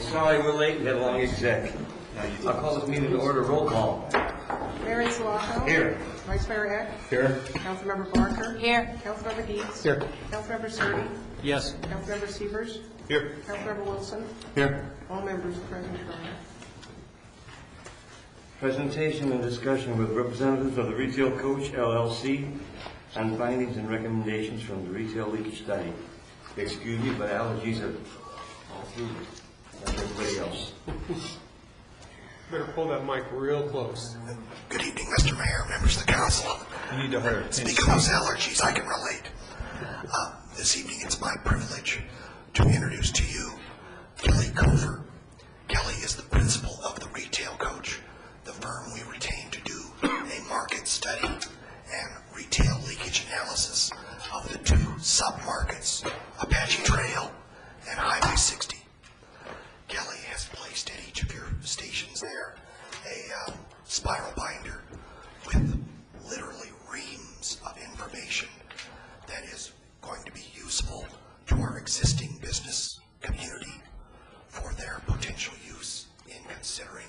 Sorry, we're late. We had a long exec. I'll call this meeting to order. Roll call. Mayor Insulato. Here. Vice Mayor Eck. Here. Councilmember Barker. Here. Councilmember Deeds. Here. Councilmember Surtee. Yes. Councilmember Severs. Here. Councilmember Wilson. Here. All members present, Your Honor. Presentation and discussion with representatives of the Retail Coach LLC on findings and recommendations from the retail leakage study. Excuse me, but allergies are all through me, like everybody else. Better pull that mic real close. Good evening, Mr. Mayor, members of the council. You need to hurry. Speaking of those allergies, I can relate. This evening, it's my privilege to introduce to you Kelly Cofer. Kelly is the principal of the Retail Coach, the firm we retained to do a market study and retail leakage analysis of the two sub-markets, Apache Trail and Highway 60. Kelly has placed at each of your stations there a spiral binder with literally reams of information that is going to be useful to our existing business community for their potential use in considering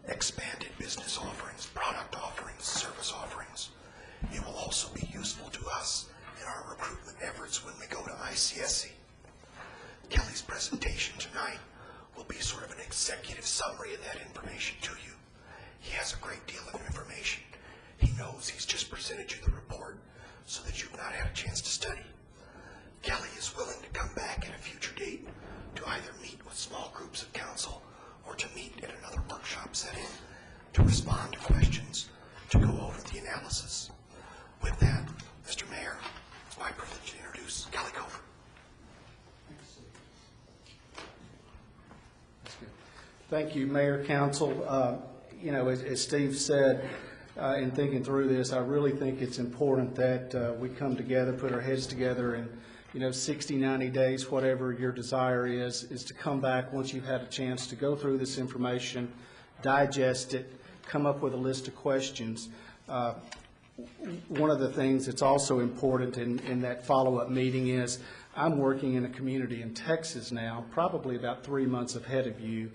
expanded business offerings, product offerings, service offerings. It will also be useful to us in our recruitment efforts when we go to ICSC. Kelly's presentation tonight will be sort of an executive summary of that information to you. He has a great deal of information. He knows he's just presented you the report so that you've not had a chance to study. Kelly is willing to come back at a future date to either meet with small groups of council or to meet at another workshop setting to respond to questions, to go over the analysis. With that, Mr. Mayor, it's my privilege to introduce Kelly Cofer. Thank you, Mayor, Council. As Steve said, in thinking through this, I really think it's important that we come together, put our heads together, and 60, 90 days, whatever your desire is to come back once you've had a chance to go through this information, digest it, come up with a list of questions. One of the things that's also important in that follow-up meeting is I'm working in a community in Texas now, probably about 3 months ahead of you,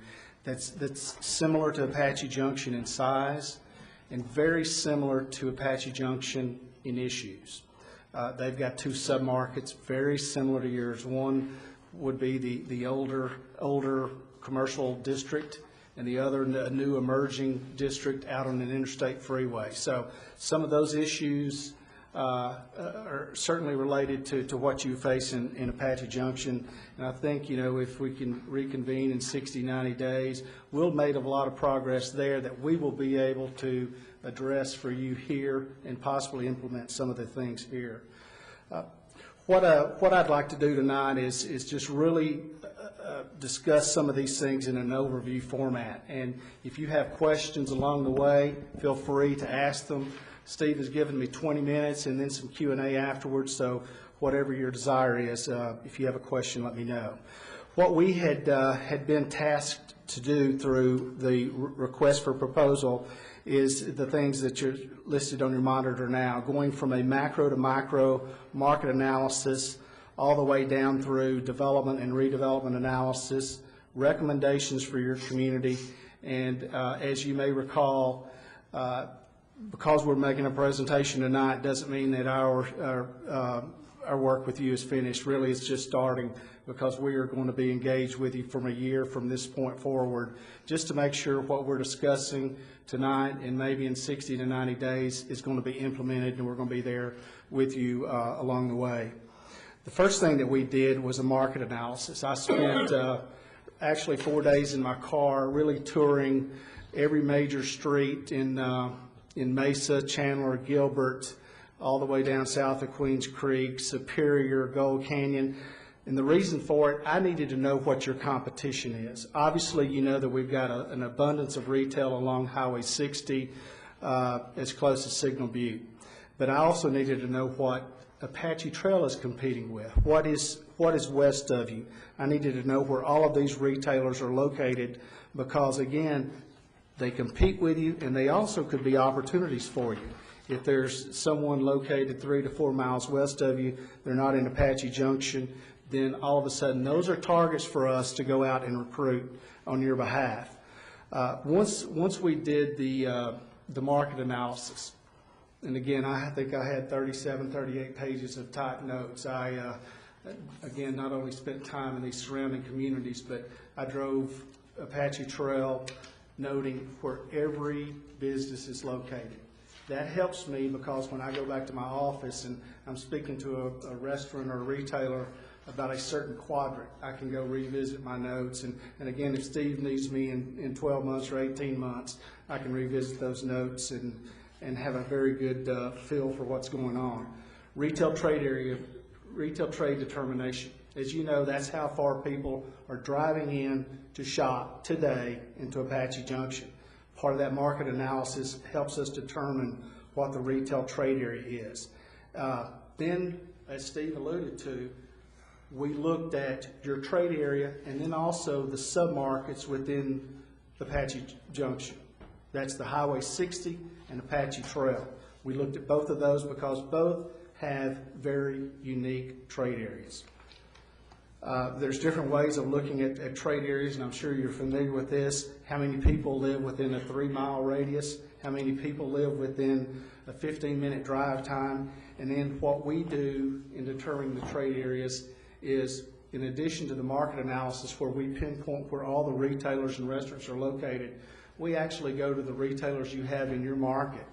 that's similar to Apache Junction in size and very similar to Apache Junction in issues. They've got two submarkets very similar to yours. One would be the older commercial district, and the other a new emerging district out on an interstate freeway. So some of those issues are certainly related to what you face in Apache Junction. And I think, if we can reconvene in 60, 90 days, we'll made a lot of progress there that we will be able to address for you here and possibly implement some of the things here. What I'd like to do tonight is just really discuss some of these things in an overview format. And if you have questions along the way, feel free to ask them. Steve has given me 20 minutes and then some Q&A afterwards, so whatever your desire is, if you have a question, let me know. What we had been tasked to do through the request for proposal is the things that you're listed on your monitor now, going from a macro to micro market analysis all the way down through development and redevelopment analysis, recommendations for your community, and as you may recall, because we're making a presentation tonight doesn't mean that our work with you is finished. Really, it's just starting, because we are going to be engaged with you from a year from this point forward, just to make sure what we're discussing tonight and maybe in 60 to 90 days is going to be implemented, and we're going to be there with you along the way. The first thing that we did was a market analysis. I spent actually 4 days in my car really touring every major street in Mesa, Chandler, Gilbert, all the way down south of Queens Creek, Superior, Gold Canyon. And the reason for it, I needed to know what your competition is. Obviously, you know that we've got an abundance of retail along Highway 60 as close as Signal Butte. But I also needed to know what Apache Trail is competing with. What is west of you? I needed to know where all of these retailers are located, because, again, they compete with you, and they also could be opportunities for you. If there's someone located 3 to 4 miles west of you, they're not in Apache Junction, then all of a sudden, those are targets for us to go out and recruit on your behalf. Once we did the market analysis, and again, I think I had 37, 38 pages of typed notes. I, again, not only spent time in these surrounding communities, but I drove Apache Trail noting where every business is located. That helps me because when I go back to my office and I'm speaking to a restaurant or a retailer about a certain quadrant, I can go revisit my notes. And again, if Steve needs me in 12 months or 18 months, I can revisit those notes and have a very good feel for what's going on. Retail trade area, retail trade determination. As you know, that's how far people are driving in to shop today into Apache Junction. Part of that market analysis helps us determine what the retail trade area is. Then, as Steve alluded to, we looked at your trade area and then also the submarkets within Apache Junction. That's the Highway 60 and Apache Trail. We looked at both of those because both have very unique trade areas. There's different ways of looking at trade areas, and I'm sure you're familiar with this. How many people live within a 3-mile radius? How many people live within a 15-minute drive time? And then what we do in determining the trade areas is, in addition to the market analysis where we pinpoint where all the retailers and restaurants are located, we actually go to the retailers you have in your market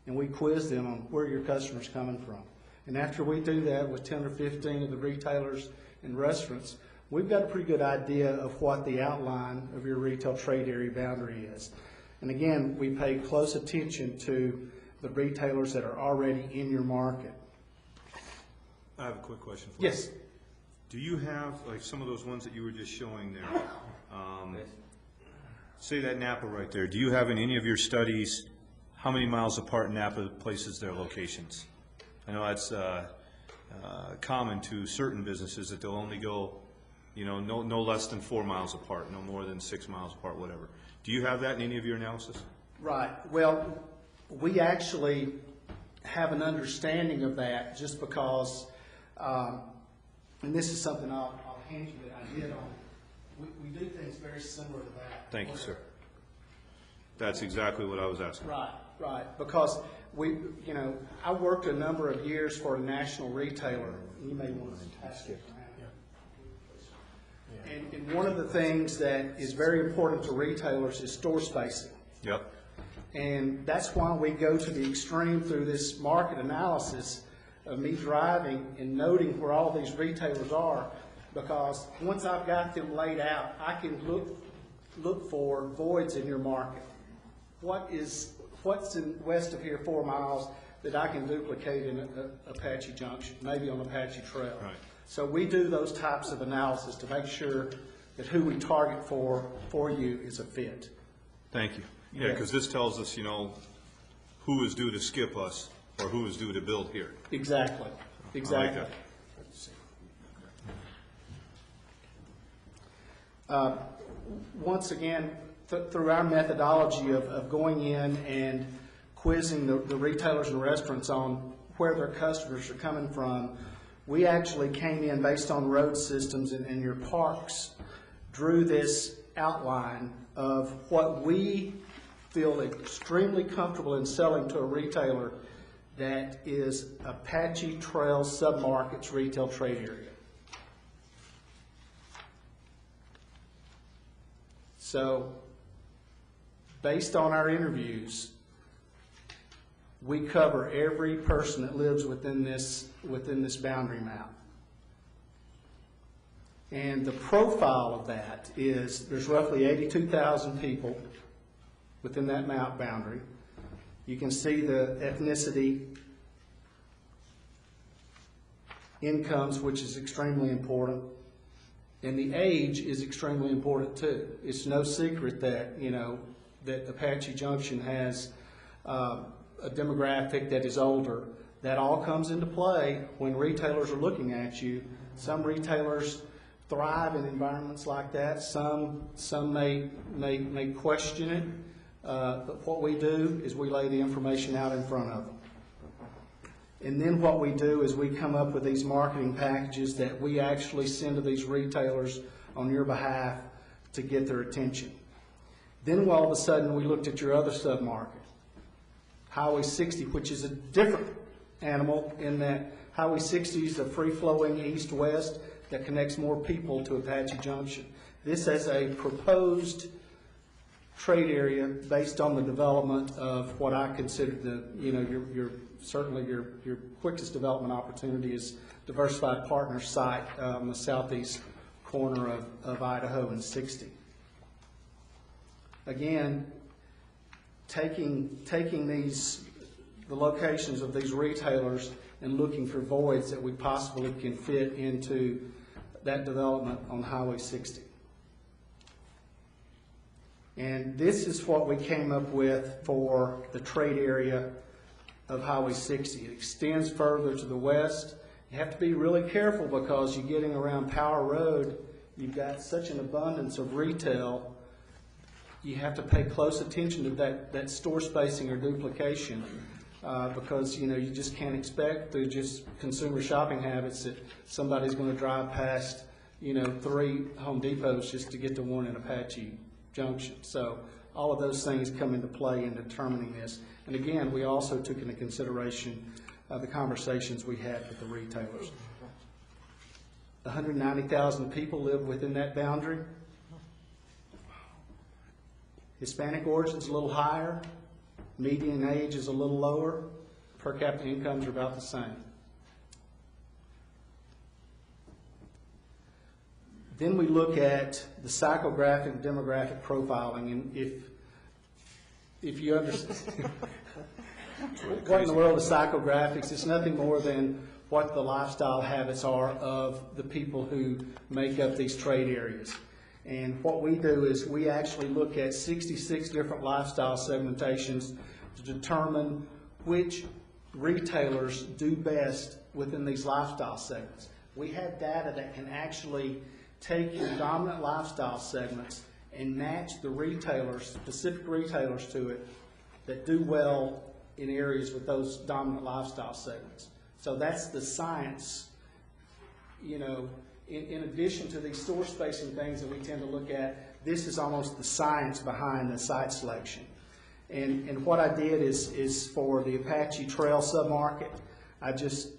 and we quiz them on where your customers are coming from. And after we do that with 10 or 15 of the retailers and restaurants, we've got a pretty good idea of what the outline of your retail trade area boundary is. And again, we pay close attention to the retailers that are already in your market. I have a quick question for you. Yes. Do you have, like some of those ones that you were just showing there, say that Napa right there, do you have in any of your studies how many miles apart Napa places their locations? I know that's common to certain businesses that they'll only go, you know, no less than 4 miles apart, no more than 6 miles apart, whatever. Do you have that in any of your analysis? Right. Well, we actually have an understanding of that just because, and this is something I'll hand you that I did on. We do things very similar to that. Thank you, sir. That's exactly what I was asking. Right, right. Because I worked a number of years for a national retailer. You may want to pass it around. And one of the things that is very important to retailers is store spacing. Yep. And that's why we go to the extreme through this market analysis of me driving and noting where all these retailers are, because once I've got them laid out, I can look for voids in your market. What's in west of here 4 miles that I can duplicate in Apache Junction, maybe on Apache Trail. Right. So we do those types of analysis to make sure that who we target for you is a fit. Thank you. Yeah, because this tells us, you know, who is due to skip us or who is due to build here. Exactly. Exactly. I like that. Once again, through our methodology of going in and quizzing the retailers and restaurants on where their customers are coming from, we actually came in based on road systems and your parks, drew this outline of what we feel extremely comfortable in selling to a retailer that is Apache Trail submarkets retail trade area. So, based on our interviews, we cover every person that lives within this boundary map. And the profile of that is there's roughly 82,000 people within that map boundary. You can see the ethnicity, incomes, which is extremely important, and the age is extremely important too. It's no secret that, that Apache Junction has a demographic that is older. That all comes into play when retailers are looking at you. Some retailers thrive in environments like that. Some may question it. But what we do is we lay the information out in front of them. And then what we do is we come up with these marketing packages that we actually send to these retailers on your behalf to get their attention. Then all of a sudden, we looked at your other submarket, Highway 60, which is a different animal in that Highway 60 is a free-flowing east-west that connects more people to Apache Junction. This is a proposed trade area based on the development of what I consider certainly your quickest development opportunity is Diversified Partners site on the southeast corner of Idaho and 60. Again, taking the locations of these retailers and looking for voids that we possibly can fit into that development on Highway 60. And this is what we came up with for the trade area of Highway 60. It extends further to the west. You have to be really careful because you're getting around Power Road. You've got such an abundance of retail. You have to pay close attention to that store spacing or duplication because you just can't expect through just consumer shopping habits that somebody's going to drive past 3 Home Depots just to get to one in Apache Junction. So all of those things come into play in determining this. And again, we also took into consideration the conversations we had with the retailers. 190,000 people live within that boundary. Hispanic origin's a little higher. Median age is a little lower. Per capita incomes are about the same. Then we look at the psychographic and demographic profiling, and if you understand what in the world is psychographics, it's nothing more than what the lifestyle habits are of the people who make up these trade areas. And what we do is we actually look at 66 different lifestyle segmentations to determine which retailers do best within these lifestyle segments. We have data that can actually take your dominant lifestyle segments and match the retailers, specific retailers to it, that do well in areas with those dominant lifestyle segments. So that's the science, in addition to these store spacing things that we tend to look at, this is almost the science behind the site selection. And what I did is for the Apache Trail submarket, I just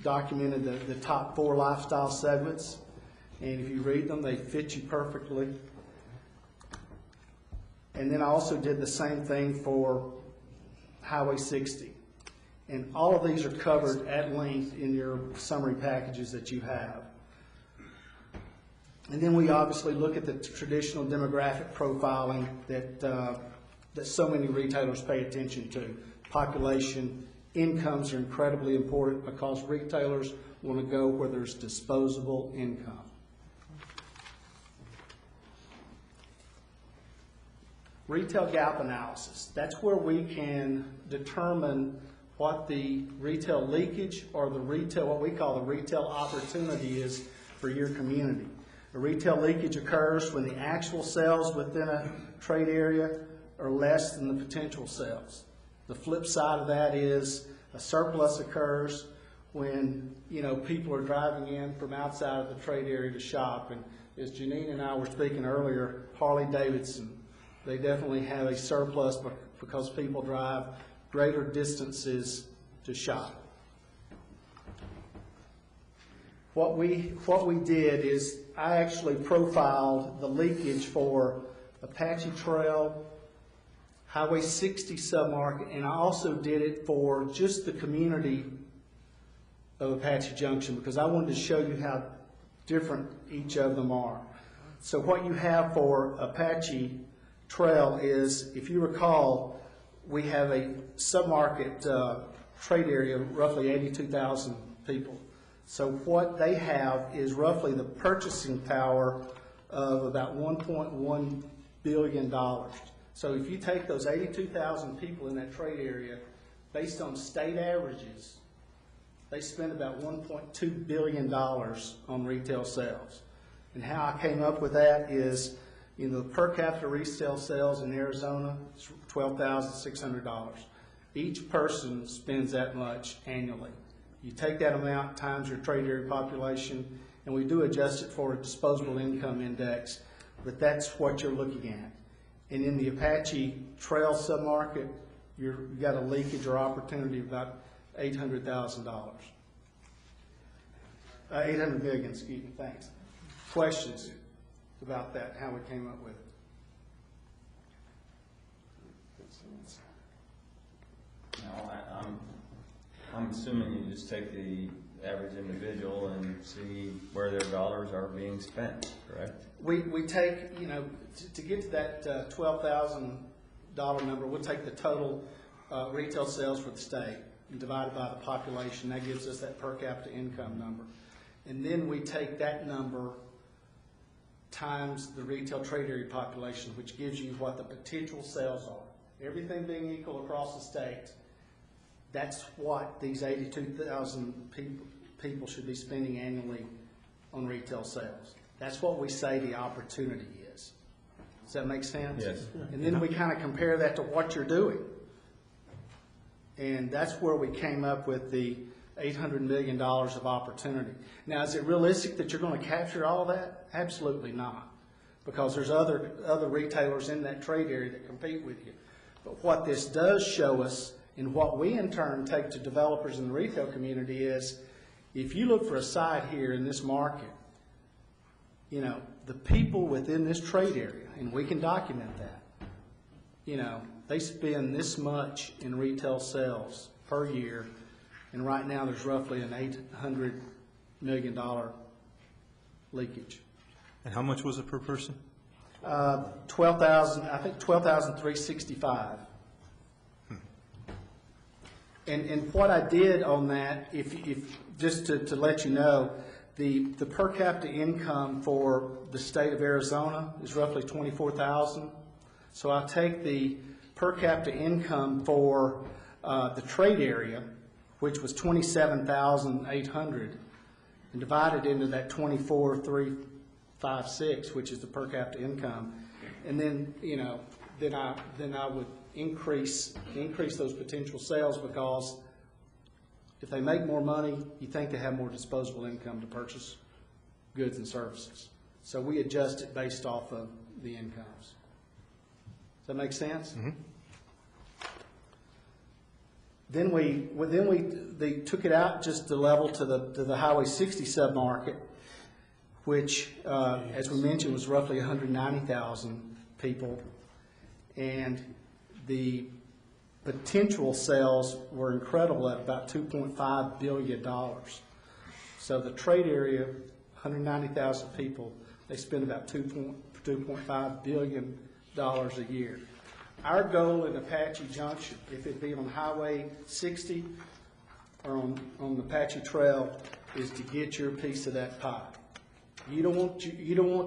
documented the top 4 lifestyle segments. And if you read them, they fit you perfectly. And then I also did the same thing for Highway 60. And all of these are covered at length in your summary packages that you have. And then we obviously look at the traditional demographic profiling that so many retailers pay attention to. Population, incomes are incredibly important because retailers want to go where there's disposable income. Retail gap analysis. That's where we can determine what the retail leakage or what we call the retail opportunity is for your community. The retail leakage occurs when the actual sales within a trade area are less than the potential sales. The flip side of that is a surplus occurs when people are driving in from outside of the trade area to shop. And as Janine and I were speaking earlier, Harley-Davidson, they definitely have a surplus because people drive greater distances to shop. What we did is I actually profiled the leakage for Apache Trail, Highway 60 submarket, and I also did it for just the community of Apache Junction because I wanted to show you how different each of them are. So what you have for Apache Trail is, if you recall, we have a submarket trade area of roughly 82,000 people. So what they have is roughly the purchasing power of about $1.1 billion. So if you take those 82,000 people in that trade area, based on state averages, they spend about $1.2 billion on retail sales. And how I came up with that is, the per capita retail sales in Arizona is $12,600. Each person spends that much annually. You take that amount times your trade area population, and we do adjust it for a disposable income index, but that's what you're looking at. And in the Apache Trail submarket, you've got a leakage or opportunity of about $800,000. 800 million, excuse me, thanks. Questions about that, how we came up with it? No, I'm assuming you just take the average individual and see where their dollars are being spent, correct? We take, to get to that $12,000 number, we'll take the total retail sales for the state and divide it by the population. That gives us that per capita income number. And then we take that number times the retail trade area population, which gives you what the potential sales are. Everything being equal across the state, that's what these 82,000 people should be spending annually on retail sales. That's what we say the opportunity is. Does that make sense? Yes. And then we kind of compare that to what you're doing. And that's where we came up with the $800 million of opportunity. Now, is it realistic that you're going to capture all that? Absolutely not, because there's other retailers in that trade area that compete with you. But what this does show us, and what we in turn take to developers in the retail community, is if you look for a site here in this market, the people within this trade area, and we can document that, they spend this much in retail sales per year, and right now there's roughly an $800 million leakage. And how much was it per person? 12,000, I think 12,365. And what I did on that, if just to let you know, the per capita income for the state of Arizona is roughly 24,000. So I take the per capita income for the trade area, which was 27,800, and divide it into that 24,356, which is the per capita income, and then then I would increase those potential sales, because if they make more money, you think they have more disposable income to purchase goods and services. So we adjust it based off of the incomes. Does that make sense? Mm-hmm. Then they took it out just the level to the Highway 60 submarket, which, as we mentioned, was roughly 190,000 people, and the potential sales were incredible at about $2.5 billion. So the trade area, 190,000 people, they spend about $2.5 billion a year. Our goal in Apache Junction, if it be on Highway 60 or on the Apache Trail, is to get your piece of that pie. You don't want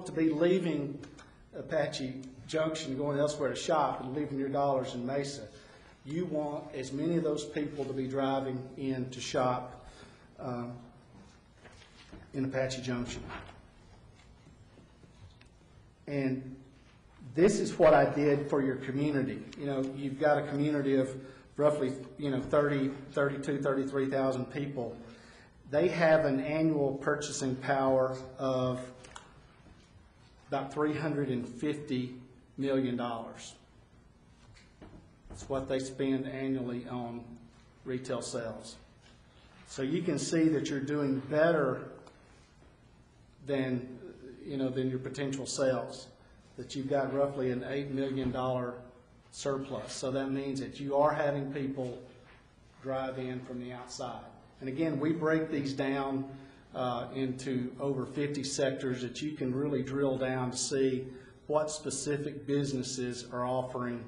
to be leaving Apache Junction, going elsewhere to shop, and leaving your dollars in Mesa. You want as many of those people to be driving in to shop in Apache Junction. And this is what I did for your community. You've got a community of roughly 33,000 people. They have an annual purchasing power of about $350 million. That's what they spend annually on retail sales. So you can see that you're doing better than your potential sales, that you've got roughly an $8 million surplus. So that means that you are having people drive in from the outside. And again, we break these down into over 50 sectors that you can really drill down to see what specific businesses are offering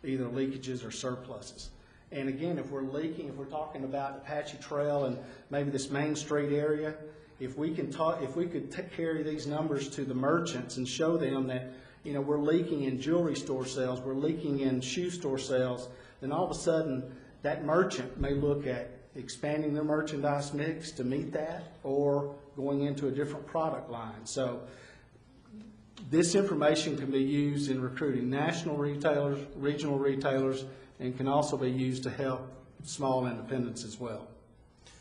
either leakages or surpluses. And again, if we're talking about Apache Trail and maybe this Main Street area, if we could carry these numbers to the merchants and show them that we're leaking in jewelry store sales, we're leaking in shoe store sales, then all of a sudden that merchant may look at expanding their merchandise mix to meet that, or going into a different product line. So This information can be used in recruiting national retailers, regional retailers, and can also be used to help small independents as well.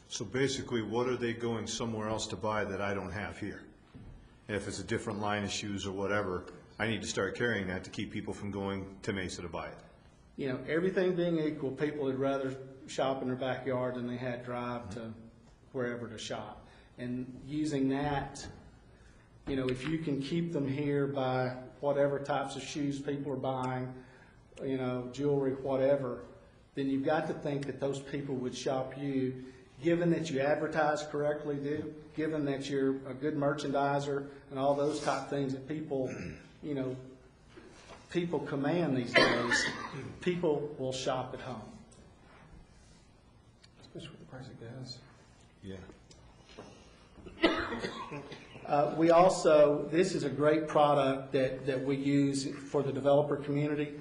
So basically, what are they going somewhere else to buy that I don't have here? If it's a different line of shoes or whatever, I need to start carrying that to keep people from going to Mesa to buy it. You know, everything being equal, people would rather shop in their backyard than they had drive to wherever to shop. And using that, you know, if you can keep them here by whatever types of shoes people are buying, you know, jewelry, whatever, then you've got to think that those people would shop you, given that you advertise correctly, given that you're a good merchandiser and all those type things that people, you know, people command these days, people will shop at home. Especially with the price of gas. Yeah. We also, this is a great product that we use for the developer community.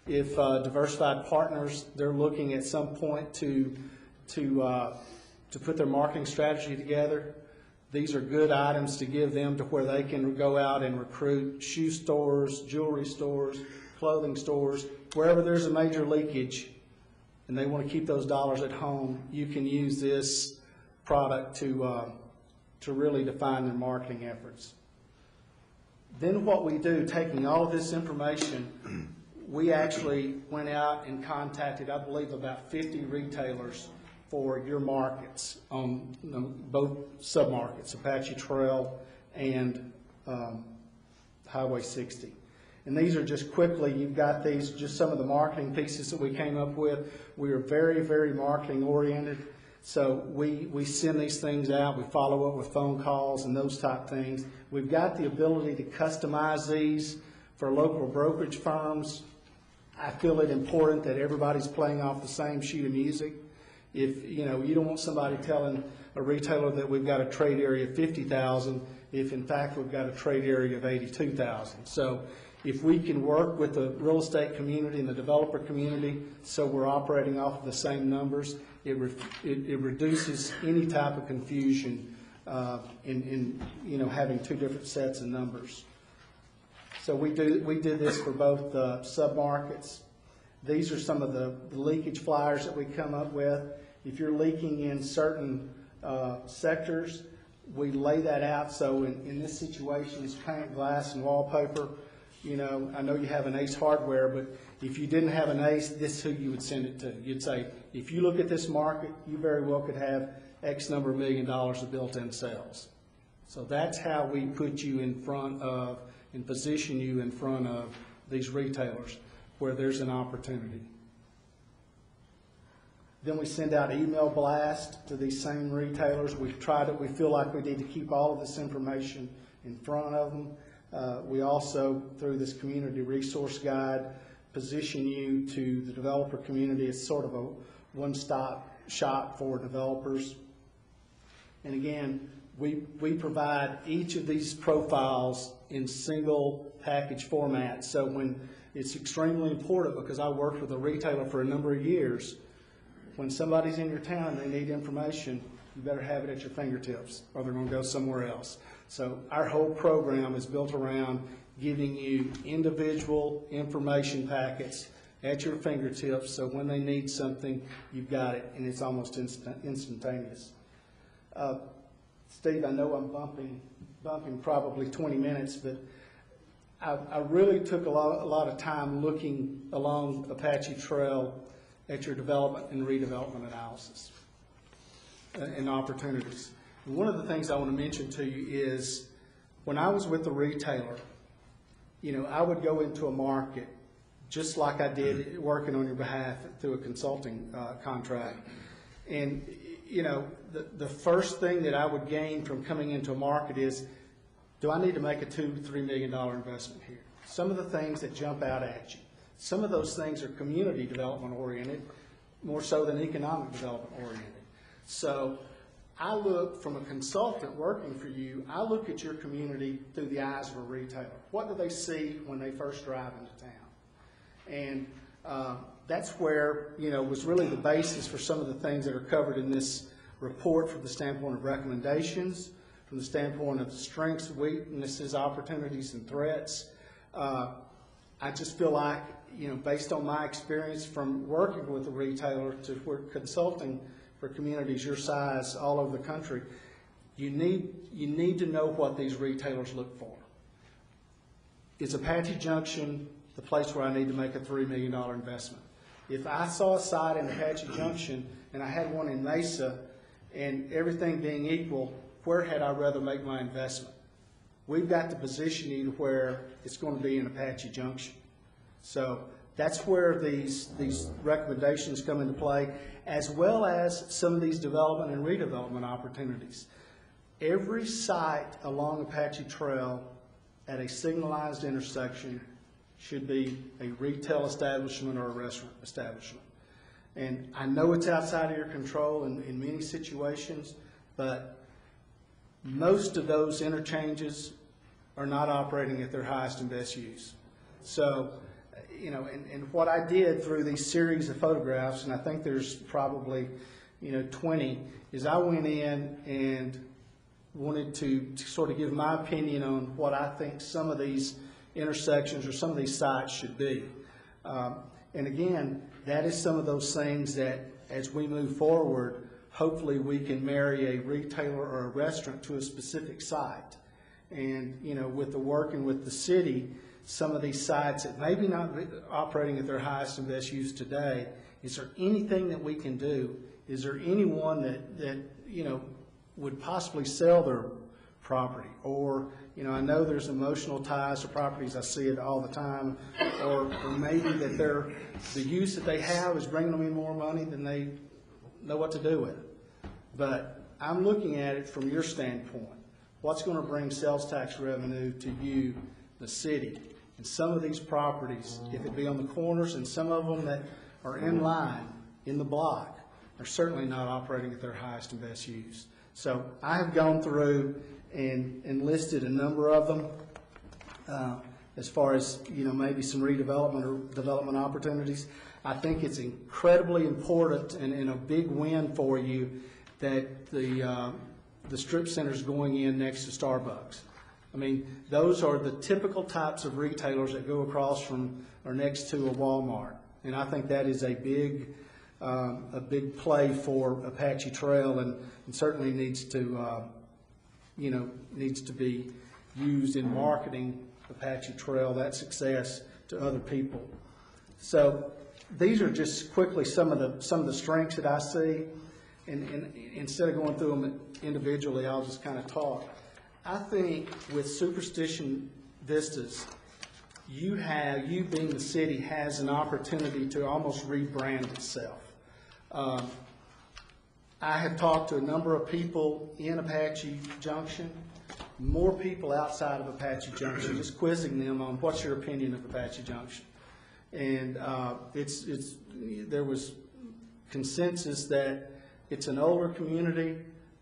If Diversified Partners, they're looking at some point to put their marketing strategy together, these are good items to give them to where they can go out and recruit shoe stores, jewelry stores, clothing stores, wherever there's a major leakage and they want to keep those dollars at home, you can use this product to really define their marketing efforts. Then what we do, taking all of this information, we actually went out and contacted, I believe, about 50 retailers for your markets on both submarkets, Apache Trail and Highway 60. And these are just quickly, you've got these, just some of the marketing pieces that we came up with. We are very, very marketing oriented. So we send these things out, we follow up with phone calls and those type things. We've got the ability to customize these for local brokerage firms. I feel it important that everybody's playing off the same sheet of music. If, you know, you don't want somebody telling a retailer that we've got a trade area of 50,000 if in fact we've got a trade area of 82,000. So if we can work with the real estate community and the developer community so we're operating off of the same numbers, it reduces any type of confusion in you know, having two different sets of numbers. So we did this for both submarkets. These are some of the leakage flyers that we come up with. If you're leaking in certain sectors, we lay that out. So in this situation, it's paint, glass, and wallpaper. You know, I know you have an Ace Hardware, but if you didn't have an Ace, this is who you would send it to. You'd say, if you look at this market, you very well could have X number of $1 million of built-in sales. So that's how we put you in front of and position you in front of these retailers where there's an opportunity. Then we send out email blast to these same retailers. We've tried it. We feel like we need to keep all of this information in front of them. We also, through this community resource guide, position you to the developer community as sort of a one-stop shop for developers. And again, we provide each of these profiles in single package format. So when it's extremely important, because I worked with a retailer for a number of years, when somebody's in your town and they need information, you better have it at your fingertips or they're going to go somewhere else. So our whole program is built around giving you individual information packets at your fingertips, so when they need something, you've got it, and it's almost instantaneous. Steve, I know I'm bumping probably 20 minutes, but I really took a lot of time looking along Apache Trail at your development and redevelopment analysis and opportunities. And one of the things I want to mention to you is when I was with the retailer, you know, I would go into a market just like I did working on your behalf through a consulting contract. And, you know, the first thing that I would gain from coming into a market is, do I need to make a $2-3 million investment here? Some of the things that jump out at you. Some of those things are community development oriented, more so than economic development oriented. So I look, from a consultant working for you, I look at your community through the eyes of a retailer. What do they see when they first drive into town? And that's where, you know, was really the basis for some of the things that are covered in this report from the standpoint of recommendations, from the standpoint of strengths, weaknesses, opportunities, and threats. I just feel like, based on my experience from working with a retailer to consulting for communities your size all over the country, you need to know what these retailers look for. Is Apache Junction the place where I need to make a $3 million investment? If I saw a site in Apache Junction and I had one in Mesa, and everything being equal, where had I rather make my investment? We've got to position you to where it's going to be in Apache Junction. So that's where these recommendations come into play, as well as some of these development and redevelopment opportunities. Every site along Apache Trail at a signalized intersection should be a retail establishment or a restaurant establishment. And I know it's outside of your control in many situations, but most of those interchanges are not operating at their highest and best use. So, and what I did through these series of photographs, and I think there's probably, 20, is I went in and wanted to sort of give my opinion on what I think some of these intersections or some of these sites should be. And again, that is some of those things that as we move forward, hopefully we can marry a retailer or a restaurant to a specific site. And, with the working with the city, some of these sites that maybe not operating at their highest and best use today, is there anything that we can do? Is there anyone that would possibly sell their property? Or, I know there's emotional ties to properties, I see it all the time, or maybe that the use that they have is bringing them in more money than they know what to do with it. But I'm looking at it from your standpoint. What's going to bring sales tax revenue to you, the city? And some of these properties, if it be on the corners, and some of them that are in line, in the block, are certainly not operating at their highest and best use. So I have gone through and listed a number of them as far as, maybe some redevelopment or development opportunities. I think it's incredibly important and a big win for you that the strip center's going in next to Starbucks. I mean, those are the typical types of retailers that go across from or next to a Walmart. And I think that is a big play for Apache Trail, and certainly needs to be used in marketing Apache Trail, that success, to other people. So these are just quickly some of the strengths that I see, and instead of going through them individually, I'll just kind of talk. I think with Superstition Vistas, you being the city has an opportunity to almost rebrand itself. I have talked to a number of people in Apache Junction, more people outside of Apache Junction, just quizzing them on what's your opinion of Apache Junction. And there was consensus that it's an older community,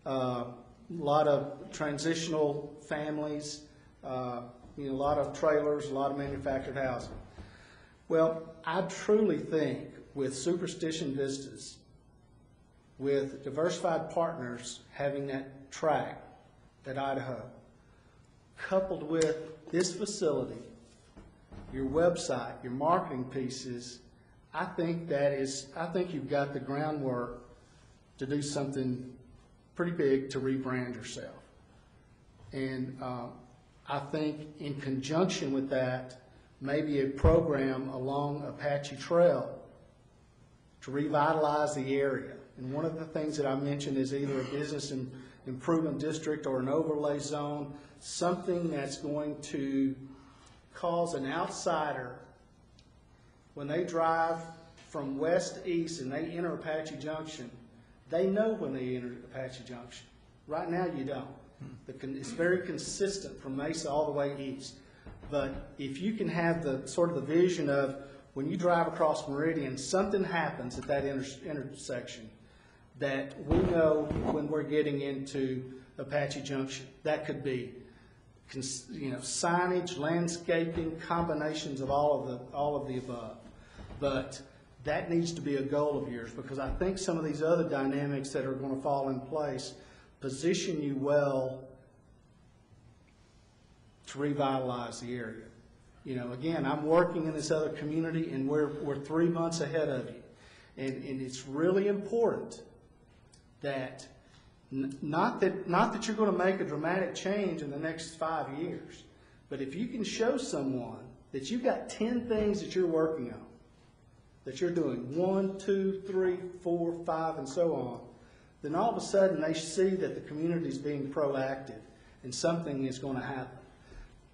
a lot of transitional families, a lot of trailers, a lot of manufactured housing. Well, I truly think with Superstition Vistas, with Diversified Partners having that track at Idaho, coupled with this facility, your website, your marketing pieces, I think you've got the groundwork to do something pretty big to rebrand yourself. And I think in conjunction with that, maybe a program along Apache Trail to revitalize the area. And one of the things that I mentioned is either a business improvement district or an overlay zone, something that's going to cause an outsider, when they drive from west to east and they enter Apache Junction, they know when they enter Apache Junction. Right now you don't. It's very consistent from Mesa all the way east. But if you can have the sort of the vision of when you drive across Meridian, something happens at that intersection that we know when we're getting into Apache Junction. That could be, signage, landscaping, combinations of all of the above. But that needs to be a goal of yours, because I think some of these other dynamics that are going to fall in place position you well to revitalize the area. You know, again, I'm working in this other community, and we're 3 months ahead of you. And it's really important that, not that you're gonna make a dramatic change in the next 5 years, but if you can show someone that you've got 10 things that you're working on, that you're doing 1, 2, 3, 4, 5, and so on, then all of a sudden they see that the community's being proactive and something is gonna happen.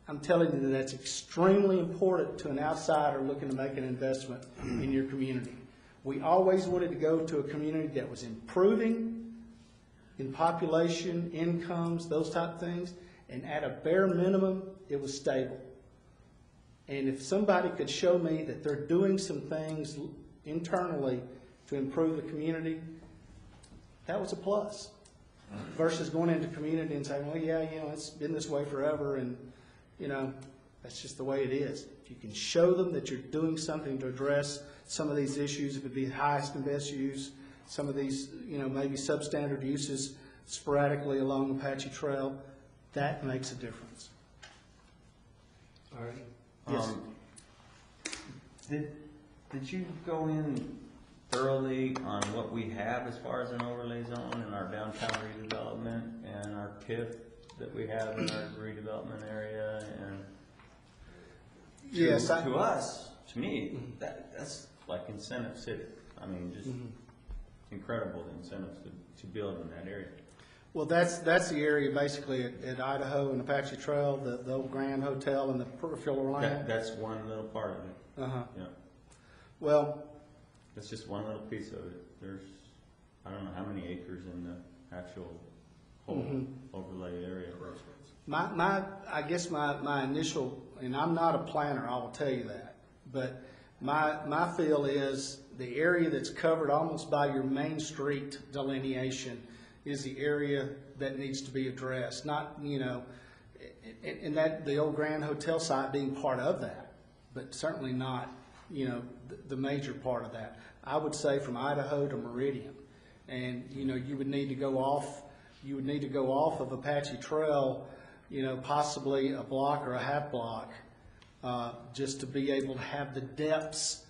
I'm telling you that that's extremely important to an outsider looking to make an investment in your community. We always wanted to go to a community that was improving in population, incomes, those type of things, and at a bare minimum, it was stable. And if somebody could show me that they're doing some things internally to improve the community, that was a plus. Versus going into community and saying, well, yeah, you know, it's been this way forever, and, you know, that's just the way it is. If you can show them that you're doing something to address some of these issues, if it be highest and best use, some of these, you know, maybe substandard uses sporadically along Apache Trail, that makes a difference. All right. Yes. Did you go in thoroughly on what we have as far as an overlay zone in our downtown redevelopment and our TIF that we have in our redevelopment area? And Yes, to us, to me, that's like incentive city. I mean, just incredible incentives to build in that area. Well, that's the area basically at Idaho and Apache Trail, the old Grand Hotel and the peripheral land. That's one little part of it. Uh-huh. Yeah, Well, that's just one little piece of it. There's, I don't know how many acres in the actual whole overlay area. I guess my initial, and I'm not a planner, I will tell you that, but my feel is the area that's covered almost by your Main Street delineation is the area that needs to be addressed, not, you know, and that the old Grand Hotel site being part of that, but certainly not, you know, the major part of that. I would say from Idaho to Meridian, and, you know, you would need to go off of Apache Trail, you know, possibly a block or a half block, just to be able to have the depths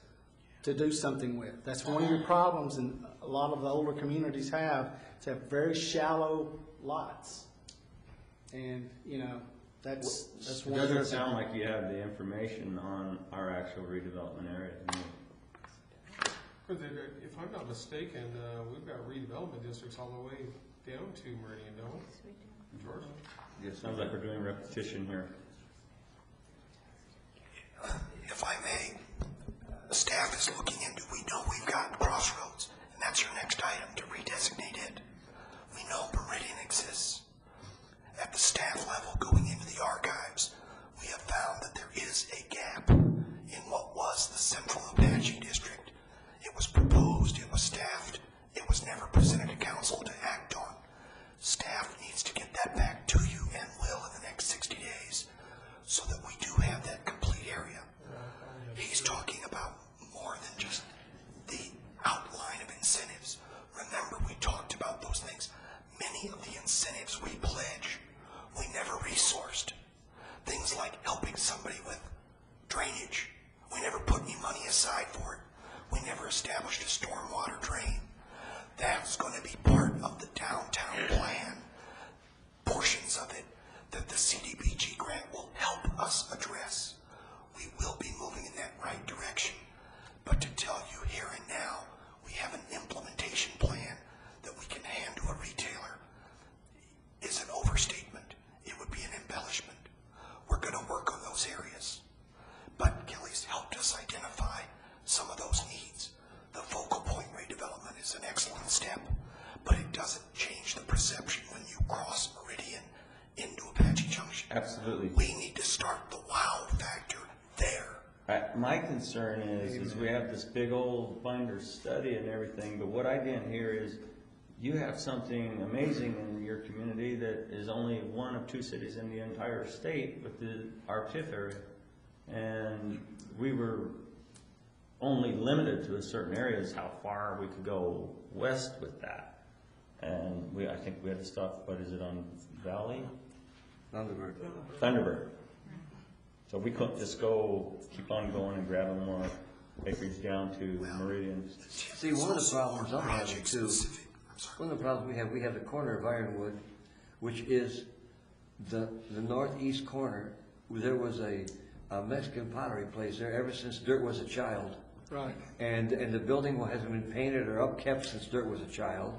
to do something with. That's one of your problems, and a lot of the older communities have very shallow lots. And, you know, that's It one of the. doesn't sound like you have the information on our actual redevelopment area to me. If I'm not mistaken, we've got redevelopment districts all the way down to Meridian, don't we? George? It sounds like we're doing repetition here. If I may, the staff is looking into, we know we've got Crossroads, and that's your next item to redesignate it. We know Meridian exists. At the staff level, going into the archives, we have found that there is a gap in what was the Central Apache District. It was proposed, it was staffed, it was never presented to council to act on. Staff needs to get that back to you and will in the next 60 days so that we do have that complete area. He's talking about more than just the outline of incentives. Remember, we talked about those things. Many of the incentives we pledge, we never resourced. Things like helping somebody with drainage. We never put any money aside for it. We never established a stormwater drain. That's going to be part of the downtown plan. Portions of it that the CDBG grant will help us address. We will be moving in that right direction. But to tell you here and now, we have an implementation plan that we can hand to a retailer is an overstatement. It would be an embellishment. We're going to work on those areas. But Kelly's helped us identify some of those needs. The focal point redevelopment is an excellent step, but it doesn't change the perception when you cross Meridian into Apache Junction. Absolutely. We need to start the wow factor there. My concern is we have this big old binder study and everything, but what I didn't hear is you have something amazing in your community that is only one of 2 cities in the entire state with our TIF area. And we were only limited to a certain areas how far we could go west with that. And I think we had to stop, what is it, on Valley? Thunderbird. Thunderbird. So we couldn't just keep on going and grabbing more acreage down to Meridian. See, one of the problems I'm having Project too, specific. I'm sorry. one of the problems we have the corner of Ironwood, which is the northeast corner. There was a Mexican pottery place there ever since Dirt was a child. Right. And the building hasn't been painted or upkept since Dirt was a child.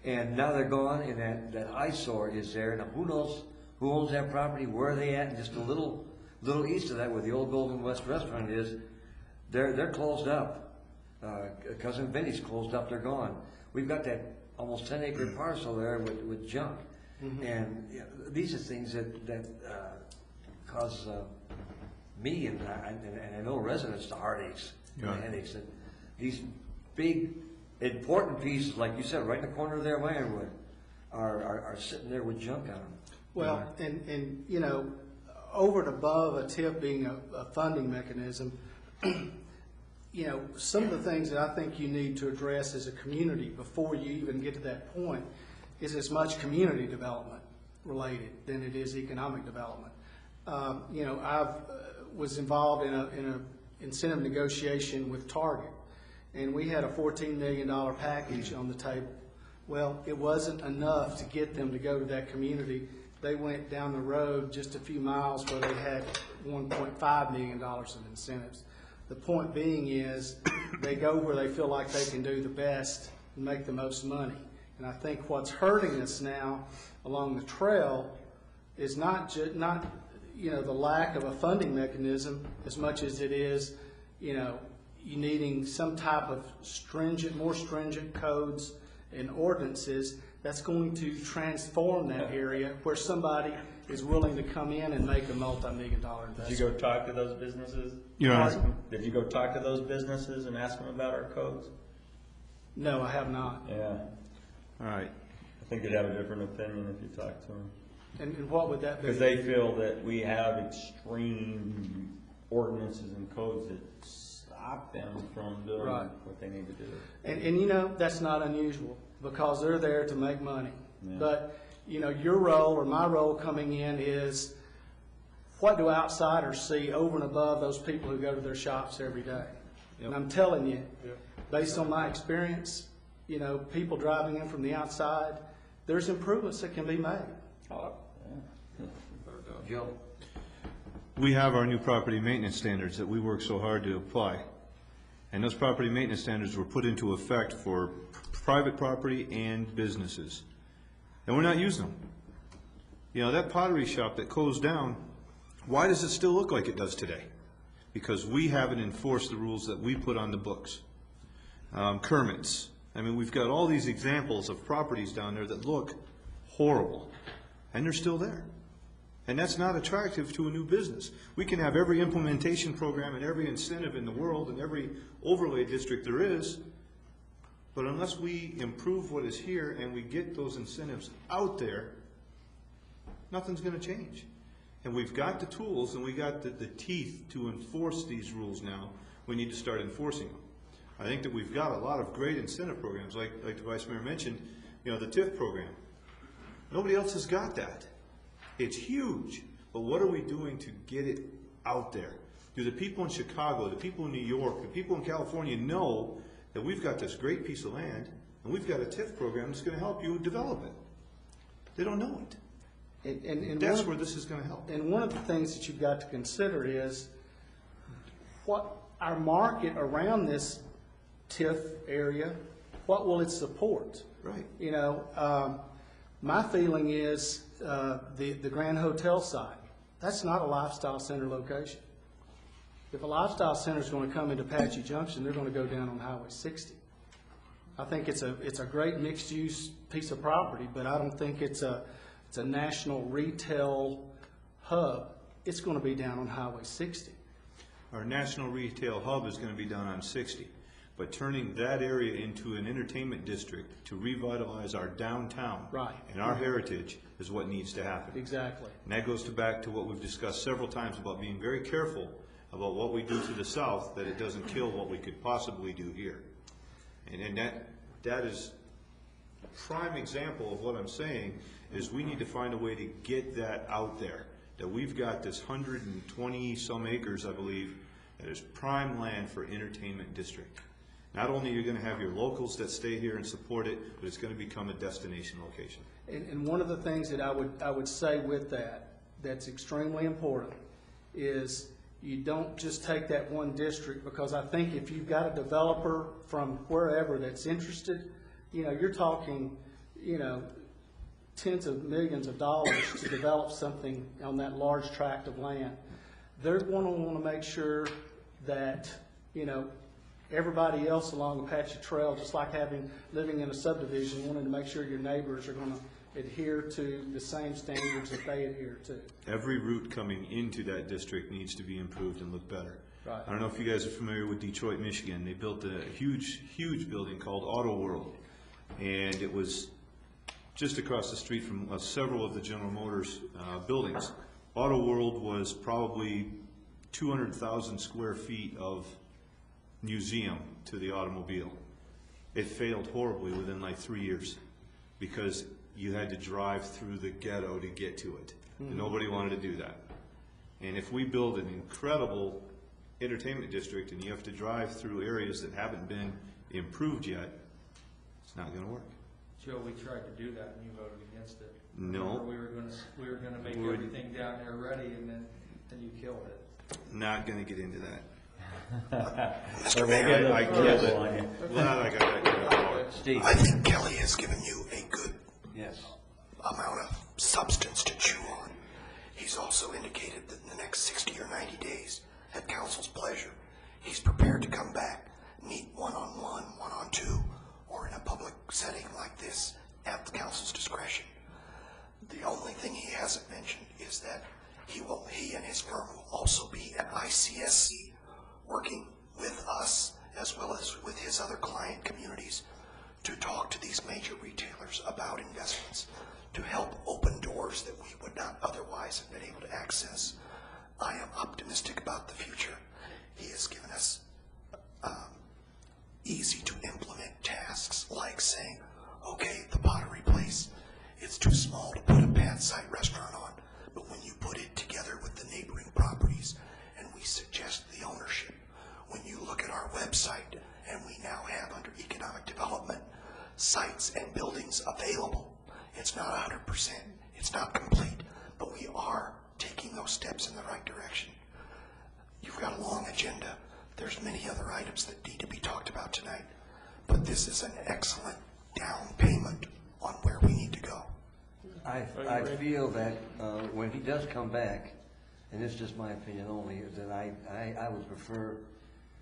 And now they're gone, and that eyesore is there. Now, who knows who owns that property, where are they at? And just a little east of that, where the old Golden West restaurant is, they're closed up. Cousin Vinny's closed up, they're gone. We've got that almost 10-acre parcel there with junk. And these are things that cause me and I know residents the heartaches and the headaches. That these big, important pieces, like you said, right in the corner there of Ironwood, are sitting there with junk on them. Well, and you know, over and above a TIF being a funding mechanism, you know, some of the things that I think you need to address as a community before you even get to that point is as much community development related than it is economic development. You know, I was involved in a incentive negotiation with Target, and we had a $14 million package on the table. Well, it wasn't enough to get them to go to that community. They went down the road just a few miles where they had $1.5 million of incentives. The point being is they go where they feel like they can do the best and make the most money. And I think what's hurting us now along the trail is not you know, the lack of a funding mechanism as much as it is, you know, you needing some type of more stringent codes and ordinances that's going to transform that area where somebody is willing to come in and make a multi-million-dollar investment. Did you go talk to those businesses? Your Honor. Did you go talk to those businesses and ask them about our codes? No, I have not. Yeah, All right. I think they'd have a different opinion if you talked to them. And what would that be? Because they feel that we have extreme ordinances and codes that stop them from doing Right. what they need to do. And you know, that's not unusual because they're there to make money. Yeah. But, you know, your role or my role coming in is what do outsiders see over and above those people who go to their shops every day? And I'm telling you, based on my experience, you know, people driving in from the outside, there's improvements that can be made. Oh, yeah. Joe? We have our new property maintenance standards that we work so hard to apply. And those property maintenance standards were put into effect for private property and businesses. And we're not using them. You know, that pottery shop that closed down, why does it still look like it does today? Because we haven't enforced the rules that we put on the books. Kermit's. I mean, we've got all these examples of properties down there that look horrible, and they're still there. And that's not attractive to a new business. We can have every implementation program and every incentive in the world and every overlay district there is, but unless we improve what is here and we get those incentives out there, nothing's going to change. And we've got the tools and we got the teeth to enforce these rules now. We need to start enforcing them. I think that we've got a lot of great incentive programs, like the Vice Mayor mentioned, you know, the TIF program. Nobody else has got that. It's huge, but what are we doing to get it out there? Do the people in Chicago, the people in New York, the people in California know that we've got this great piece of land and we've got a TIF program that's going to help you develop it? They don't know it. And That's where this is going to help. And one of the things that you've got to consider is what our market around this TIF area, what will it support? Right. You know, my feeling is the Grand Hotel site, that's not a lifestyle center location. If a lifestyle center is going to come into Apache Junction, they're going to go down on Highway 60. I think it's a great mixed-use piece of property, but I don't think it's a national retail hub. It's going to be down on Highway 60. Our national retail hub is going to be down on 60. But turning that area into an entertainment district to revitalize our downtown Right. and our heritage is what needs to happen. Exactly. And that goes back to what we've discussed several times about being very careful about what we do to the south, that it doesn't kill what we could possibly do here. And that is a prime example of what I'm saying, is we need to find a way to get that out there. that we've got this 120-some acres, I believe, that is prime land for entertainment district. Not only are you gonna have your locals that stay here and support it, but it's gonna become a destination location. And one of the things that I would say with that, that's extremely important, is you don't just take that one district, because I think if you've got a developer from wherever that's interested, you know, you're talking, you know, tens of millions of dollars to develop something on that large tract of land. They're gonna wanna make sure that, you know, everybody else along Apache Trail, just like living in a subdivision, wanting to make sure your neighbors are gonna adhere to the same standards that they adhere to. Every route coming into that district needs to be improved and look better. Right. I don't know if you guys are familiar with Detroit, Michigan. They built a huge, huge building called Auto World. And it was just across the street from several of the General Motors buildings. Auto World was probably 200,000 square feet of museum to the automobile. It failed horribly within like 3 years because you had to drive through the ghetto to get to it. And nobody wanted to do that. And if we build an incredible entertainment district and you have to drive through areas that haven't been improved yet, it's not gonna work. Joe, we tried to do that and you voted against it. No. Remember, we were gonna make Would- everything down there ready and then you killed it. Not gonna get into that. Mr. Mayor, I killed it. Glad I got that kind of power. Steve? I think Kelly has given you a good Yes. amount of substance to chew on. He's also indicated that in the next 60 or 90 days, at council's pleasure, he's prepared to come back, meet one-on-one, one-on-two, or in a public setting like this at the council's discretion. The only thing he hasn't mentioned is that he and his firm will also be at ICSC, working with us as well as with his other client communities to talk to these major retailers about investments, to help open doors that we would not otherwise have been able to access. I am optimistic about the future. He has given us easy to implement tasks like saying, okay, the Pottery Place, it's too small to put a pad site restaurant on, but when you put it together with the neighboring properties and we suggest the ownership, when you look at our website and we now have under economic development sites and buildings available, it's not 100%, it's not complete, but we are taking those steps in the right direction. You've got a long agenda. There's many other items that need to be talked about tonight, but this is an excellent down payment on where we need to go. I feel that when he does come back, and this is just my opinion only, is that I would prefer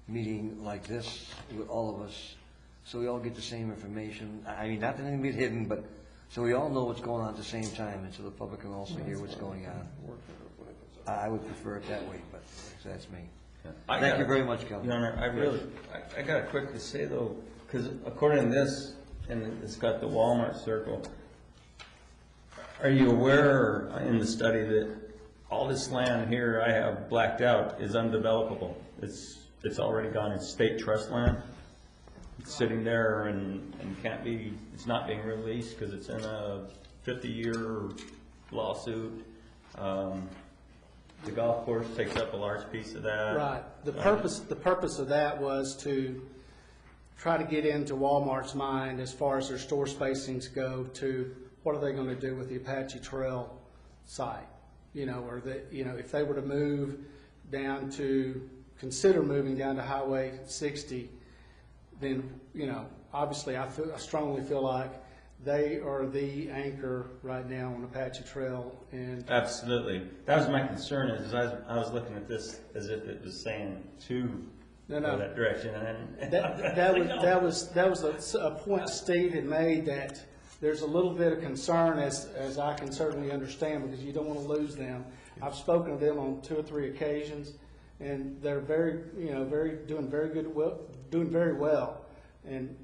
meeting like this with all of us, so we all get the same information. I mean, not that anything be hidden, but so we all know what's going on at the same time, and so the public can also hear what's going on. I would prefer it that way, but that's me. Thank you very much, Kelly. Your Honor, I got a quick to say though, because according to this, and it's got the Walmart circle, are you aware in the study that all this land here I have blacked out is undevelopable? It's already gone, it's state trust land. It's sitting there and can't be, it's not being released because it's in a 50-year lawsuit. The golf course takes up a large piece of that. Right. The purpose of that was to try to get into Walmart's mind as far as their store spacings go to what are they going to do with the Apache Trail site? You know, or if they were to move down to, consider moving down to Highway 60, then, you know, obviously I strongly feel like they are the anchor right now on Apache Trail. And Absolutely. That was my concern, is I was looking at this as if it was saying to No. go that direction, and that was a point Steve had made, that there's a little bit of concern, as I can certainly understand, because you don't want to lose them. I've spoken to them on 2 or 3 occasions, and they're doing very well.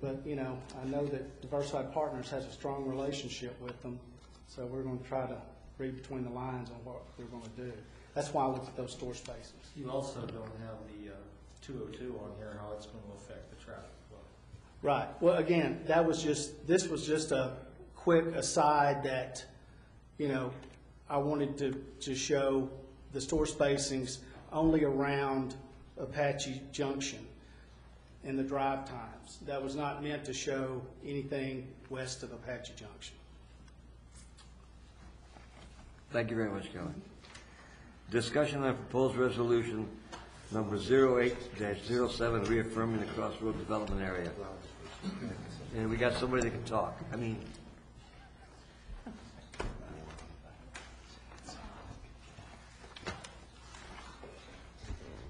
But I know that Diversified Partners has a strong relationship with them, so we're going to try to read between the lines on what we're going to do. That's why I looked at those store spaces. You also don't have the 202 on here, how it's going to affect the traffic flow. Right. Well, again, this was just a quick aside that, I wanted to show the store spacings only around Apache Junction and the drive times. That was not meant to show anything west of Apache Junction. Thank you very much, Kelly. Discussion on proposed resolution number 08-07, reaffirming the Crossroad Development Area. And we got somebody that can talk.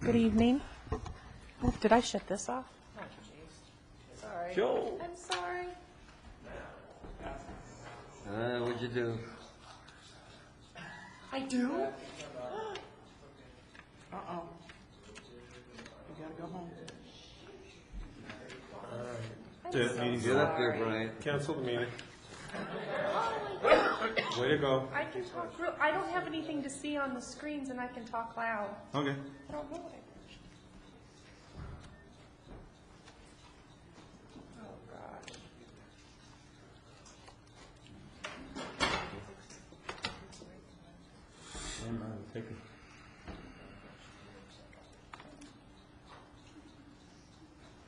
Good evening. Oh, did I shut this off? Oh, jeez. Sorry. Joel. I'm sorry. What'd you do? I do? Uh-oh. You gotta go home. Get up there, Brian. Cancel the meeting. Oh, Way to go. I can talk real, I don't have anything to see on the screens and I can talk loud. Okay. I don't know what I pushed. Oh, gosh.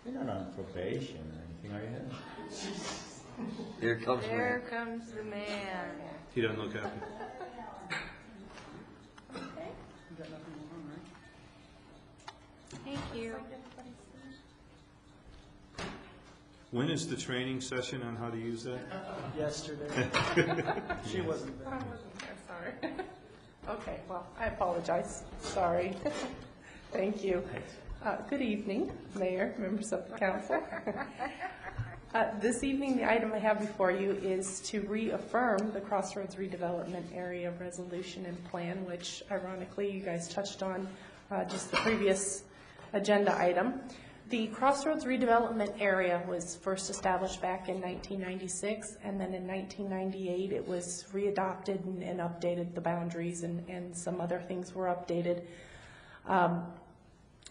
You're not on probation or anything, are you? Here comes There Brian. comes the man. He doesn't look happy. Thank you. When is the training session on how to use that? Yesterday. She wasn't there. I wasn't there, sorry. Okay, well, I apologize. Sorry. Thank you. Good evening, Mayor, members of the council. This evening, the item I have before you is to reaffirm the Crossroads redevelopment area resolution and plan, which ironically you guys touched on just the previous agenda item. The Crossroads redevelopment area was first established back in 1996, and then in 1998 it was readopted and updated, the boundaries and some other things were updated.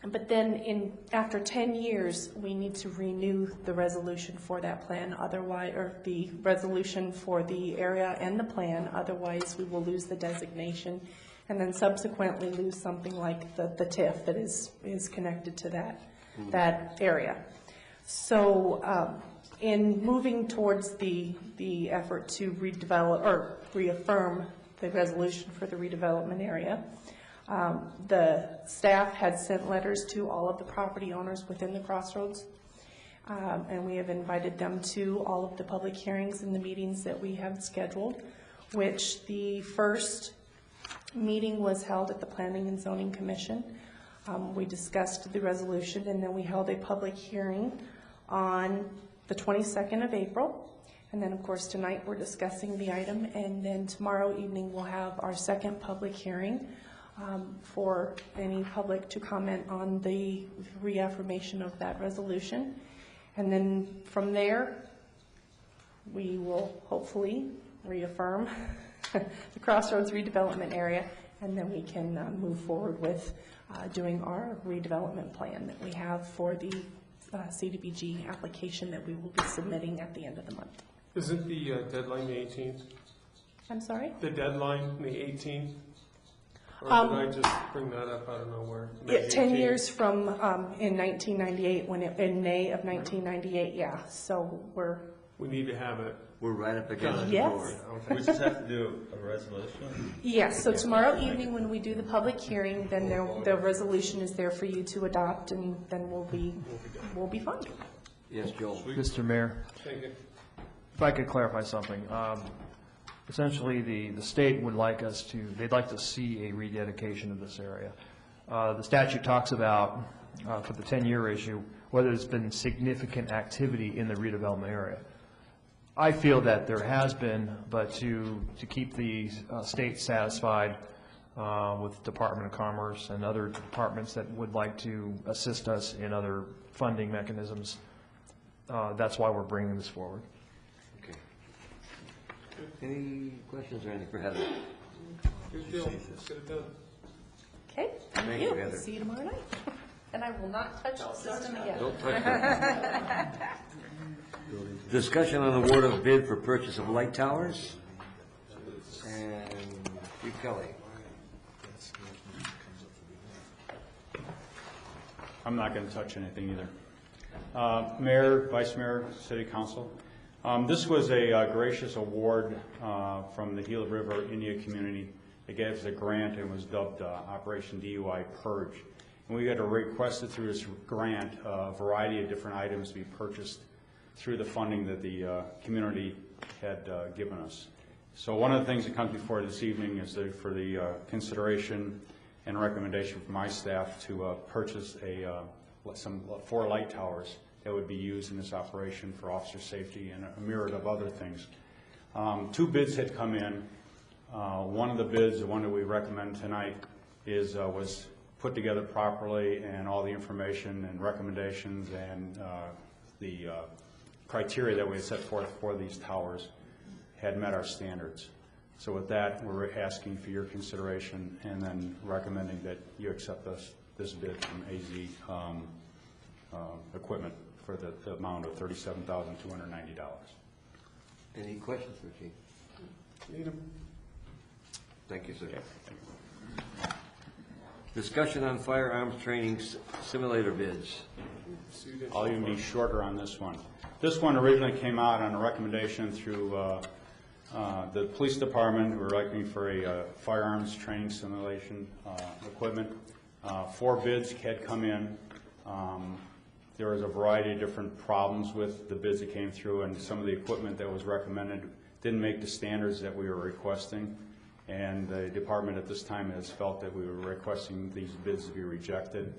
But then after 10 years, we need to renew the resolution for that plan, otherwise, or the resolution for the area and the plan, otherwise we will lose the designation and then subsequently lose something like the TIF that is connected to that area. So in moving towards the effort to redevelop or reaffirm the resolution for the redevelopment area, the staff had sent letters to all of the property owners within the Crossroads, and we have invited them to all of the public hearings and the meetings that we have scheduled, which the first meeting was held at the Planning and Zoning Commission. We discussed the resolution, and then we held a public hearing on the 22nd of April. And then, of course, tonight we're discussing the item, and then tomorrow evening we'll have our second public hearing for any public to comment on the reaffirmation of that resolution. And then from there, we will hopefully reaffirm the Crossroads redevelopment area, and then we can move forward with doing our redevelopment plan that we have for the CDBG application that we will be submitting at the end of the month. Isn't the deadline the 18th? I'm sorry? The deadline, the 18th? Or did I just bring that up out of nowhere? Yeah, 10 years from in 1998, in May of 1998, yeah. So We need to have it. We're right up against the Yes. door. We just have to do a resolution. yes, so tomorrow evening when we do the public hearing, then the resolution is there for you to adopt, and then we'll be fine. Yes, Joel. Mr. Mayor, Thank you. if I could clarify something. Essentially, the state would like they'd like to see a rededication of this area. The statute talks about, for the 10-year issue, whether there's been significant activity in the redevelopment area. I feel that there has been, but to keep the state satisfied with Department of Commerce and other departments that would like to assist us in other funding mechanisms, that's why we're bringing this forward. Okay. Any questions or anything for Heather? Good deal. Let's get it done. Okay, Thank thank you, you. Heather. See you tomorrow night. And I will not touch the system again. Don't touch that. Discussion on award of bid for purchase of light towers. And Chief Kelly. I'm not going to touch anything either. Mayor, Vice Mayor, City Council, this was a gracious award from the Gila River India community. They gave us a grant and was dubbed Operation DUI Purge. And we had requested through this grant a variety of different items to be purchased through the funding that the community had given us. So one of the things that comes before this evening is for the consideration and recommendation from my staff to purchase some 4 light towers that would be used in this operation for officer safety and a myriad of other things. 2 bids had come in. One of the bids, the one that we recommend tonight, was put together properly, and all the information and recommendations and the criteria that we had set forth for these towers had met our standards. So with that, we're asking for your consideration and then recommending that you accept this bid from AZ Equipment for the amount of $37,290. Any questions for Chief? Need 'em. Thank you, sir. Discussion on firearms training simulator bids. I'll even be shorter on this one. This one originally came out on a recommendation through the police department. We're looking for a firearms training simulation equipment. 4 bids had come in. There was a variety of different problems with the bids that came through, and some of the equipment that was recommended didn't make the standards that we were requesting. And the department at this time has felt that we were requesting these bids to be rejected.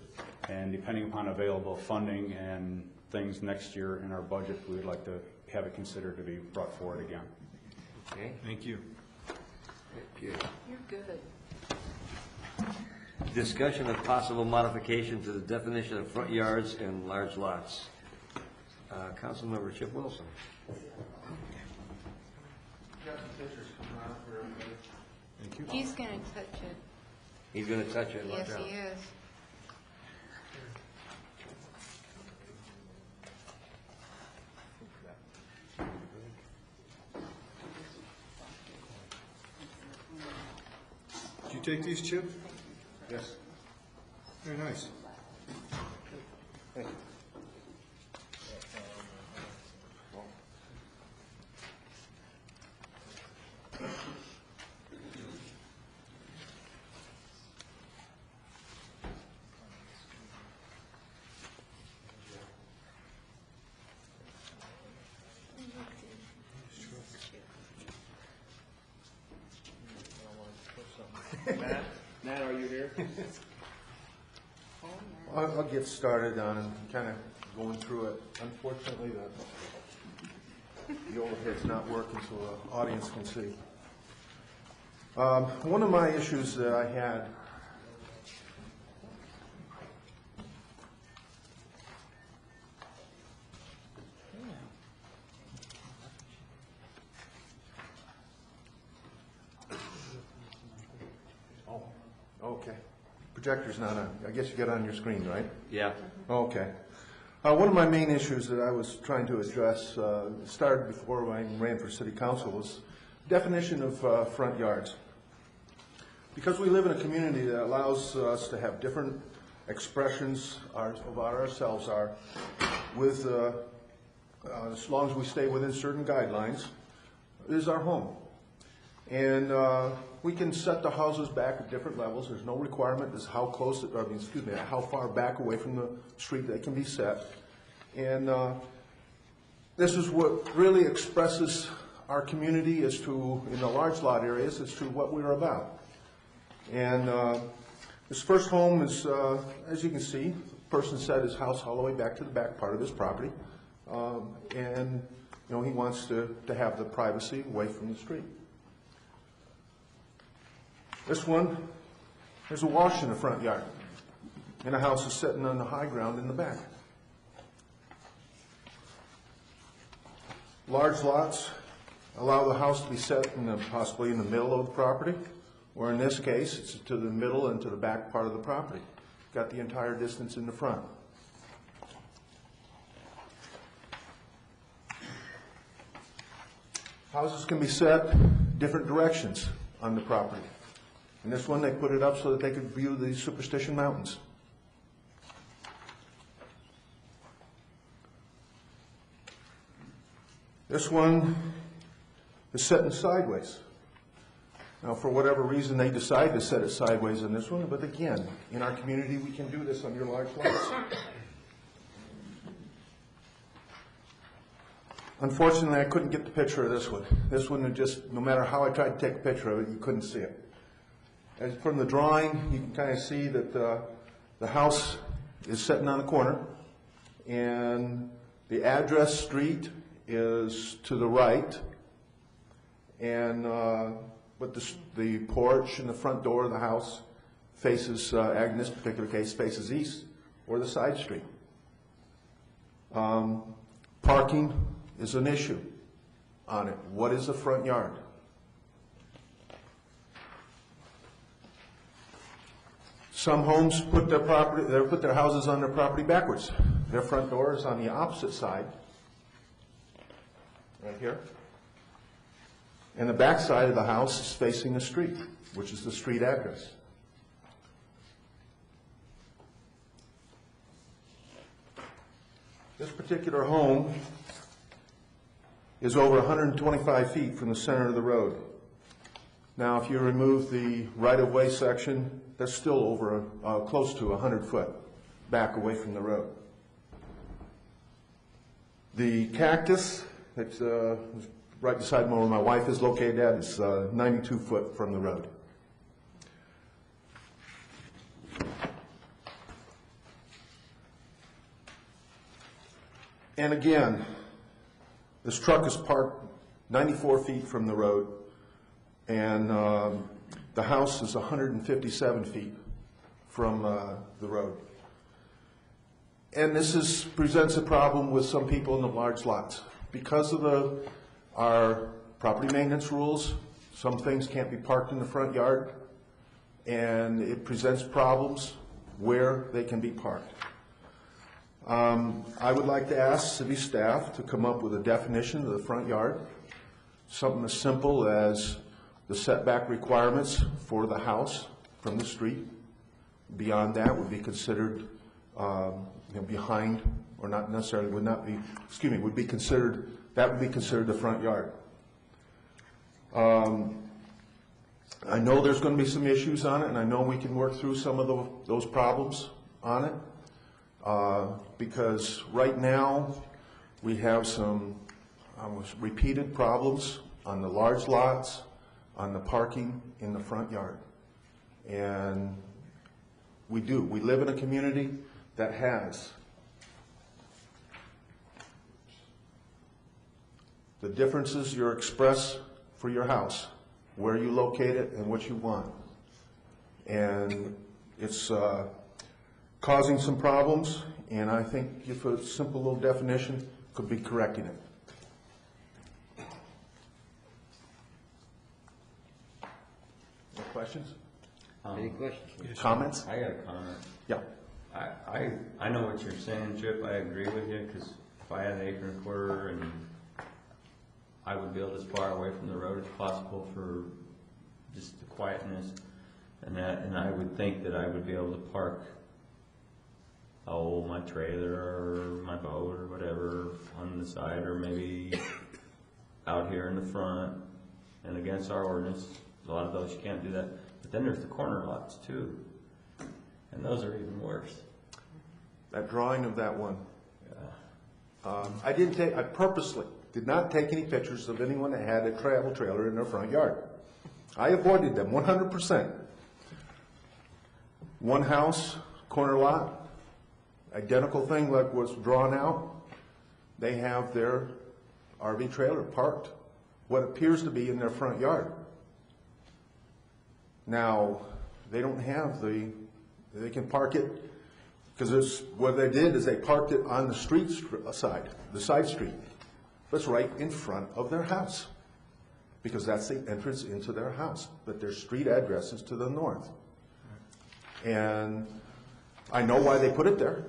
And depending upon available funding and things next year in our budget, we would like to have it considered to be brought forward again. Okay. Thank you. Thank you. You're good. Discussion of possible modification to the definition of front yards and large lots. Councilmember Chip Wilson. Thank you. He's gonna touch it. He's going to touch it. Watch Yes, out. he is. Did you take these, Chip? Yes. Very nice. Matt, are you here? I'll get started on kind of going through it. Unfortunately, the overhead's not working so the audience can see. One of my issues that I had okay. Projector's not on. I guess you got it on your screen, right? Yeah. Okay. One of my main issues that I was trying to address, started before I ran for city council, was definition of front yards. Because we live in a community that allows us to have different expressions of ourselves are, with as long as we stay within certain guidelines, is our home. And we can set the houses back at different levels. There's no requirement as how close, how far back away from the street they can be set. And this is what really expresses our community as to, in the large lot areas, as to what we're about. And this first home is, as you can see, the person set his house all the way back to the back part of his property. And, you know, he wants to have the privacy away from the street. This one, there's a wash in the front yard, and the house is sitting on the high ground in the back. Large lots allow the house to be set possibly in the middle of the property, or in this case, it's to the middle and to the back part of the property. Got the entire distance in the front. Houses can be set different directions on the property. And this one, they put it up so that they could view the Superstition Mountains. This one is setting sideways. Now, for whatever reason, they decide to set it sideways in this one, but again, in our community, we can do this on your large lots. Unfortunately, I couldn't get the picture of this one. This one, just, no matter how I tried to take a picture of it, you couldn't see it. As from the drawing, you can kind of see that the house is sitting on the corner, and the address street is to the right, and but the porch and the front door of the house faces, in this particular case, faces east, or the side street. Parking is an issue on it. What is the front yard? Some homes put their houses on their property backwards. Their front door is on the opposite side, right here. And the back side of the house is facing the street, which is the street address. This particular home is over 125 feet from the center of the road. Now, if you remove the right-of-way section, that's still over close to 100 foot back away from the road. The cactus that's right beside where my wife is located at is 92 foot from the road. And again, this truck is parked 94 feet from the road, and the house is 157 feet from the road. And this presents a problem with some people in the large lots. Because of our property maintenance rules, some things can't be parked in the front yard, and it presents problems where they can be parked. I would like to ask city staff to come up with a definition of the front yard, something as simple as the setback requirements for the house from the street. Beyond that would be considered behind, or not necessarily, would be considered, that would be considered the front yard. I know there's going to be some issues on it, and I know we can work through some of those problems on it. Because right now we have some repeated problems on the large lots, on the parking in the front yard. And we live in a community that has the differences you express for your house, where you locate it and what you want. And it's causing some problems, and I think if a simple little definition could be correcting it. No questions? Any questions? Comments? I got a comment. Yeah. I know what you're saying, Chip. I agree with you, because if I had an acre and a quarter, and I would build as far away from the road as possible for just the quietness and that, and I would think that I would be able to park my trailer or my boat or whatever on the side, or maybe out here in the front. And against our ordinance, a lot of those you can't do that. But then there's the corner lots too, and those are even worse. That drawing of that one. Yeah. I purposely did not take any pictures of anyone that had a travel trailer in their front yard. I avoided them 100%. One house, corner lot, identical thing like was drawn out. They have their RV trailer parked what appears to be in their front yard. Now, they don't have they can park it, because what they did is they parked it on the street side, the side street. That's right in front of their house, because that's the entrance into their house, but their street address is to the north. And I know why they put it there,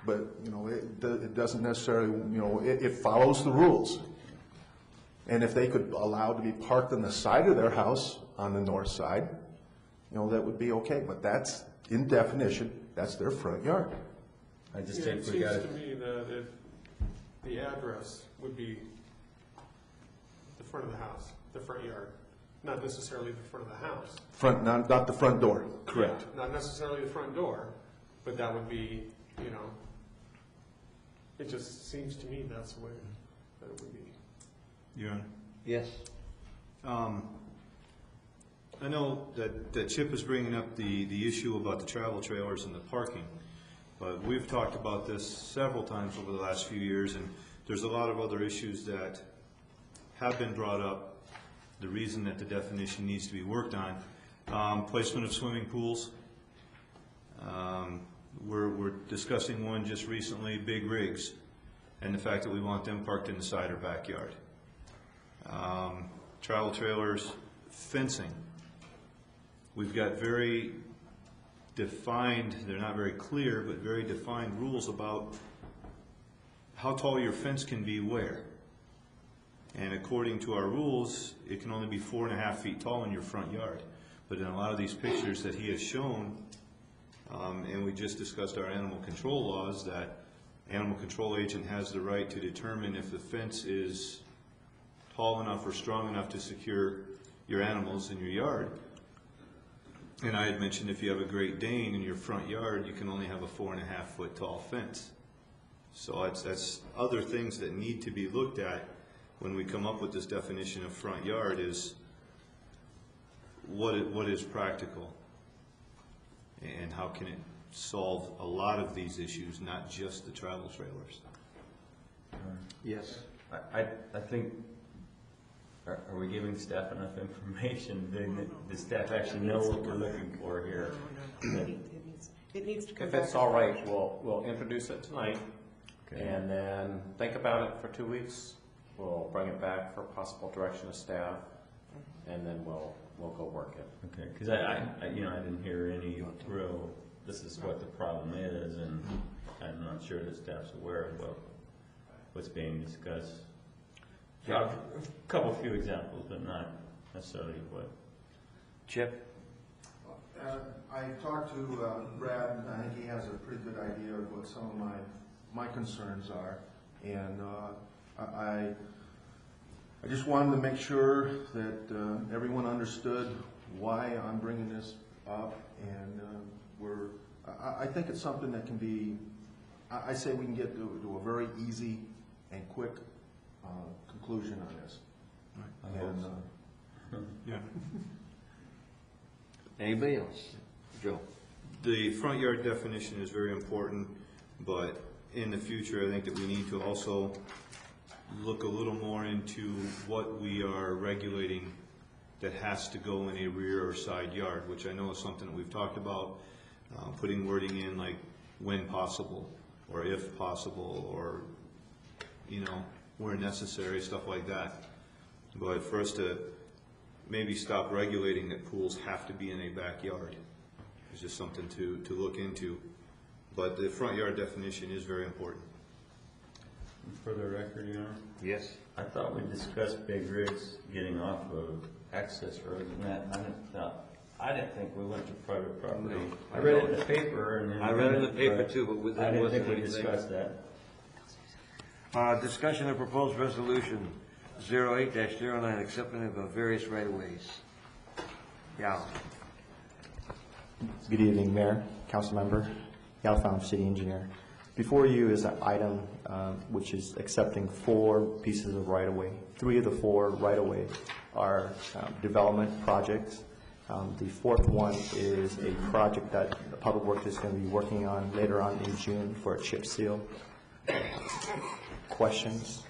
but it doesn't necessarily, it follows the rules. And if they could allow it to be parked on the side of their house on the north side, that would be okay, but that's, in definition, that's their front yard. I just Yeah, think it we got seems to, to me that the address would be the front of the house, the front yard, not necessarily the front of the house. Front, not the front door, correct. Yeah, not necessarily the front door, but that would be, it just seems to me that's the way that it would be. Your Honor? Yes. I know that Chip is bringing up the issue about the travel trailers and the parking, but we've talked about this several times over the last few years, and there's a lot of other issues that have been brought up. The reason that the definition needs to be worked on, placement of swimming pools. We're discussing one just recently, big rigs, and the fact that we want them parked in the side or backyard. Travel trailers, fencing. We've got very defined, they're not very clear, but very defined rules about how tall your fence can be where. And according to our rules, it can only be 4.5 feet tall in your front yard. But in a lot of these pictures that he has shown, and we just discussed our animal control laws, that animal control agent has the right to determine if the fence is tall enough or strong enough to secure your animals in your yard. And I had mentioned if you have a Great Dane in your front yard, you can only have a 4.5 foot tall fence. So that's other things that need to be looked at when we come up with this definition of front yard, is what is practical and how can it solve a lot of these issues, not just the travel trailers. Yes. I think, are we giving staff enough information? Does staff actually know what we're looking for here? It needs to come If back. it's all right, we'll introduce it tonight, Okay. and then think about it for 2 weeks. We'll bring it back for possible direction of staff, and then we'll go work it. Okay, because I didn't hear any real, this is what the problem is, and I'm not sure that staff's aware of what's being discussed. A few examples, but not necessarily what. Chip? I talked to Brad, and I think he has a pretty good idea of what some of my concerns are. And I just wanted to make sure that everyone understood why I'm bringing this up. And I think it's something that can be, I say we can get to a very easy and quick conclusion on this. And, Yeah. Anybody else? Joe? The front yard definition is very important, but in the future, I think that we need to also look a little more into what we are regulating that has to go in a rear or side yard, which I know is something that we've talked about, putting wording in like when possible, or if possible, or, where necessary, stuff like that. But for us to maybe stop regulating that pools have to be in a backyard is just something to look into. But the front yard definition is very important. For the record, Your Honor? Yes. I thought we discussed big rigs getting off of access roads and that. I didn't think we went to private property. No. I read it in the paper and then. I read it in the paper too, but I there didn't think wasn't we anything. discussed that. Discussion of proposed resolution 08-09, accepting of various right-of-ways. Yeah. Good evening, Mayor, Council Member, Yao Pham, City Engineer. Before you is an item which is accepting 4 pieces of right-of-way. 3 of the 4 right-of-way are development projects. The 4th one is a project that the Public Works is going to be working on later on in June for a chip seal. Questions?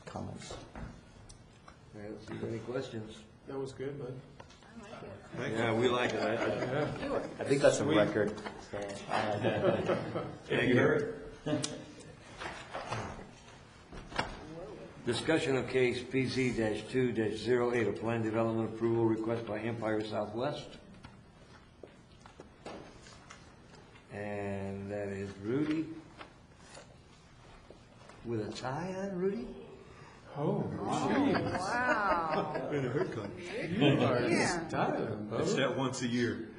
Comments? All right, let's see if there are any questions. That was good, bud. Yeah, we like it. I think that's a record. Thank you. Discussion of case PZ-2-08, a plan development approval request by Empire Southwest. And that is Rudy. With a tie on, Rudy? Oh, Wow. And a haircut. You are Yeah. styling, It's Bo. that once a year.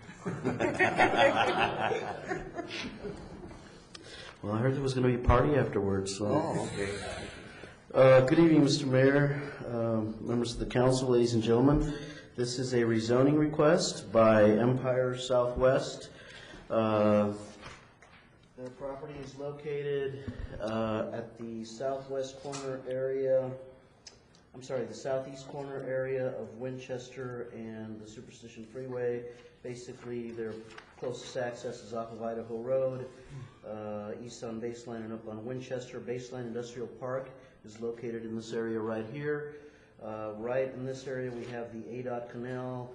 Well, I heard there was going to be a party afterwards, so. Oh, okay. Good evening, Mr. Mayor, members of the council, ladies and gentlemen. This is a rezoning request by Empire Southwest. The property is located at the southwest corner area, the southeast corner area of Winchester and the Superstition Freeway. Basically, their closest access is off of Idaho Road, east on Baseline and up on Winchester. Baseline Industrial Park is located in this area right here. Right in this area, we have the ADOT Canal,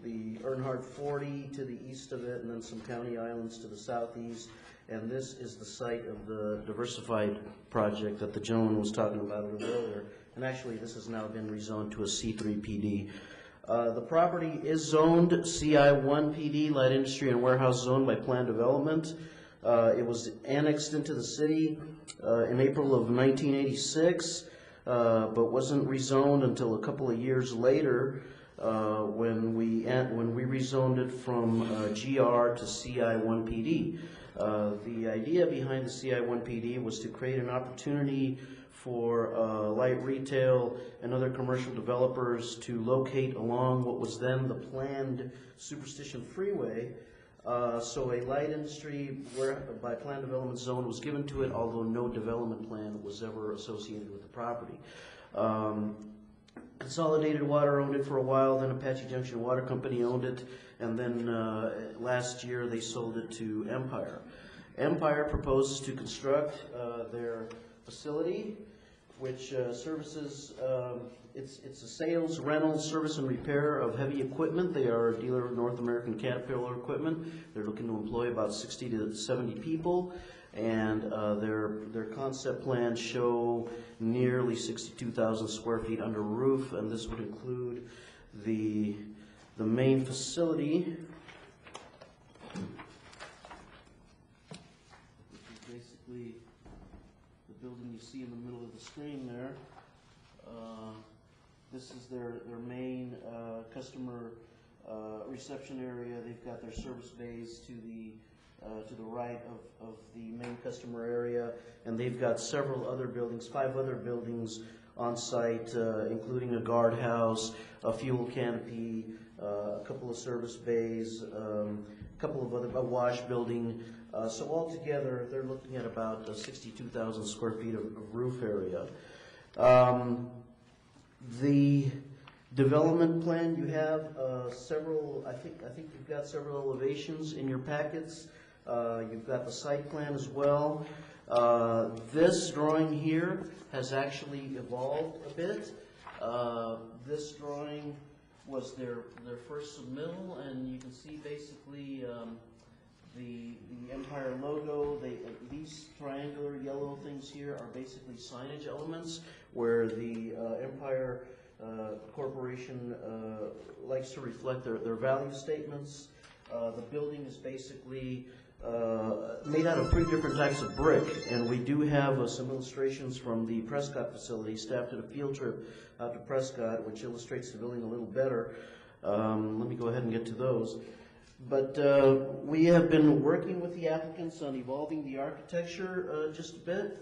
the Earnhardt 40 to the east of it, and then some county islands to the southeast. And this is the site of the diversified project that the gentleman was talking about a little earlier. And actually, this has now been rezoned to a C3 PD. The property is zoned CI1 PD, light industry and warehouse zone by plan development. It was annexed into the city in April of 1986, but wasn't rezoned until a couple of years later when we rezoned it from GR to CI1 PD. The idea behind the CI1 PD was to create an opportunity for light retail and other commercial developers to locate along what was then the planned Superstition Freeway. So a light industry by plan development zone was given to it, although no development plan was ever associated with the property. Consolidated Water owned it for a while, then Apache Junction Water Company owned it, and then last year they sold it to Empire. Empire proposes to construct their facility, which services, it's a sales, rental, service, and repair of heavy equipment. They are a dealer of North American Caterpillar equipment. They're looking to employ about 60 to 70 people, and their concept plans show nearly 62,000 square feet under roof, and this would include the main facility, which is basically the building you see in the middle of the screen there. This is their main customer reception area. They've got their service bays to the right of the main customer area, and they've got several other buildings, 5 other buildings on site, including a guardhouse, a fuel canopy, a couple of service bays, a wash building. So altogether, they're looking at about 62,000 square feet of roof area. The development plan, you have several, I think you've got several elevations in your packets. You've got the site plan as well. This drawing here has actually evolved a bit. This drawing was their first submittal, and you can see basically the Empire logo. These triangular yellow things here are basically signage elements where the Empire Corporation likes to reflect their value statements. The building is basically made out of 3 different types of brick, and we do have some illustrations from the Prescott facility. Staff did a field trip out to Prescott, which illustrates the building a little better. Let me go ahead and get to those. But we have been working with the applicants on evolving the architecture just a bit.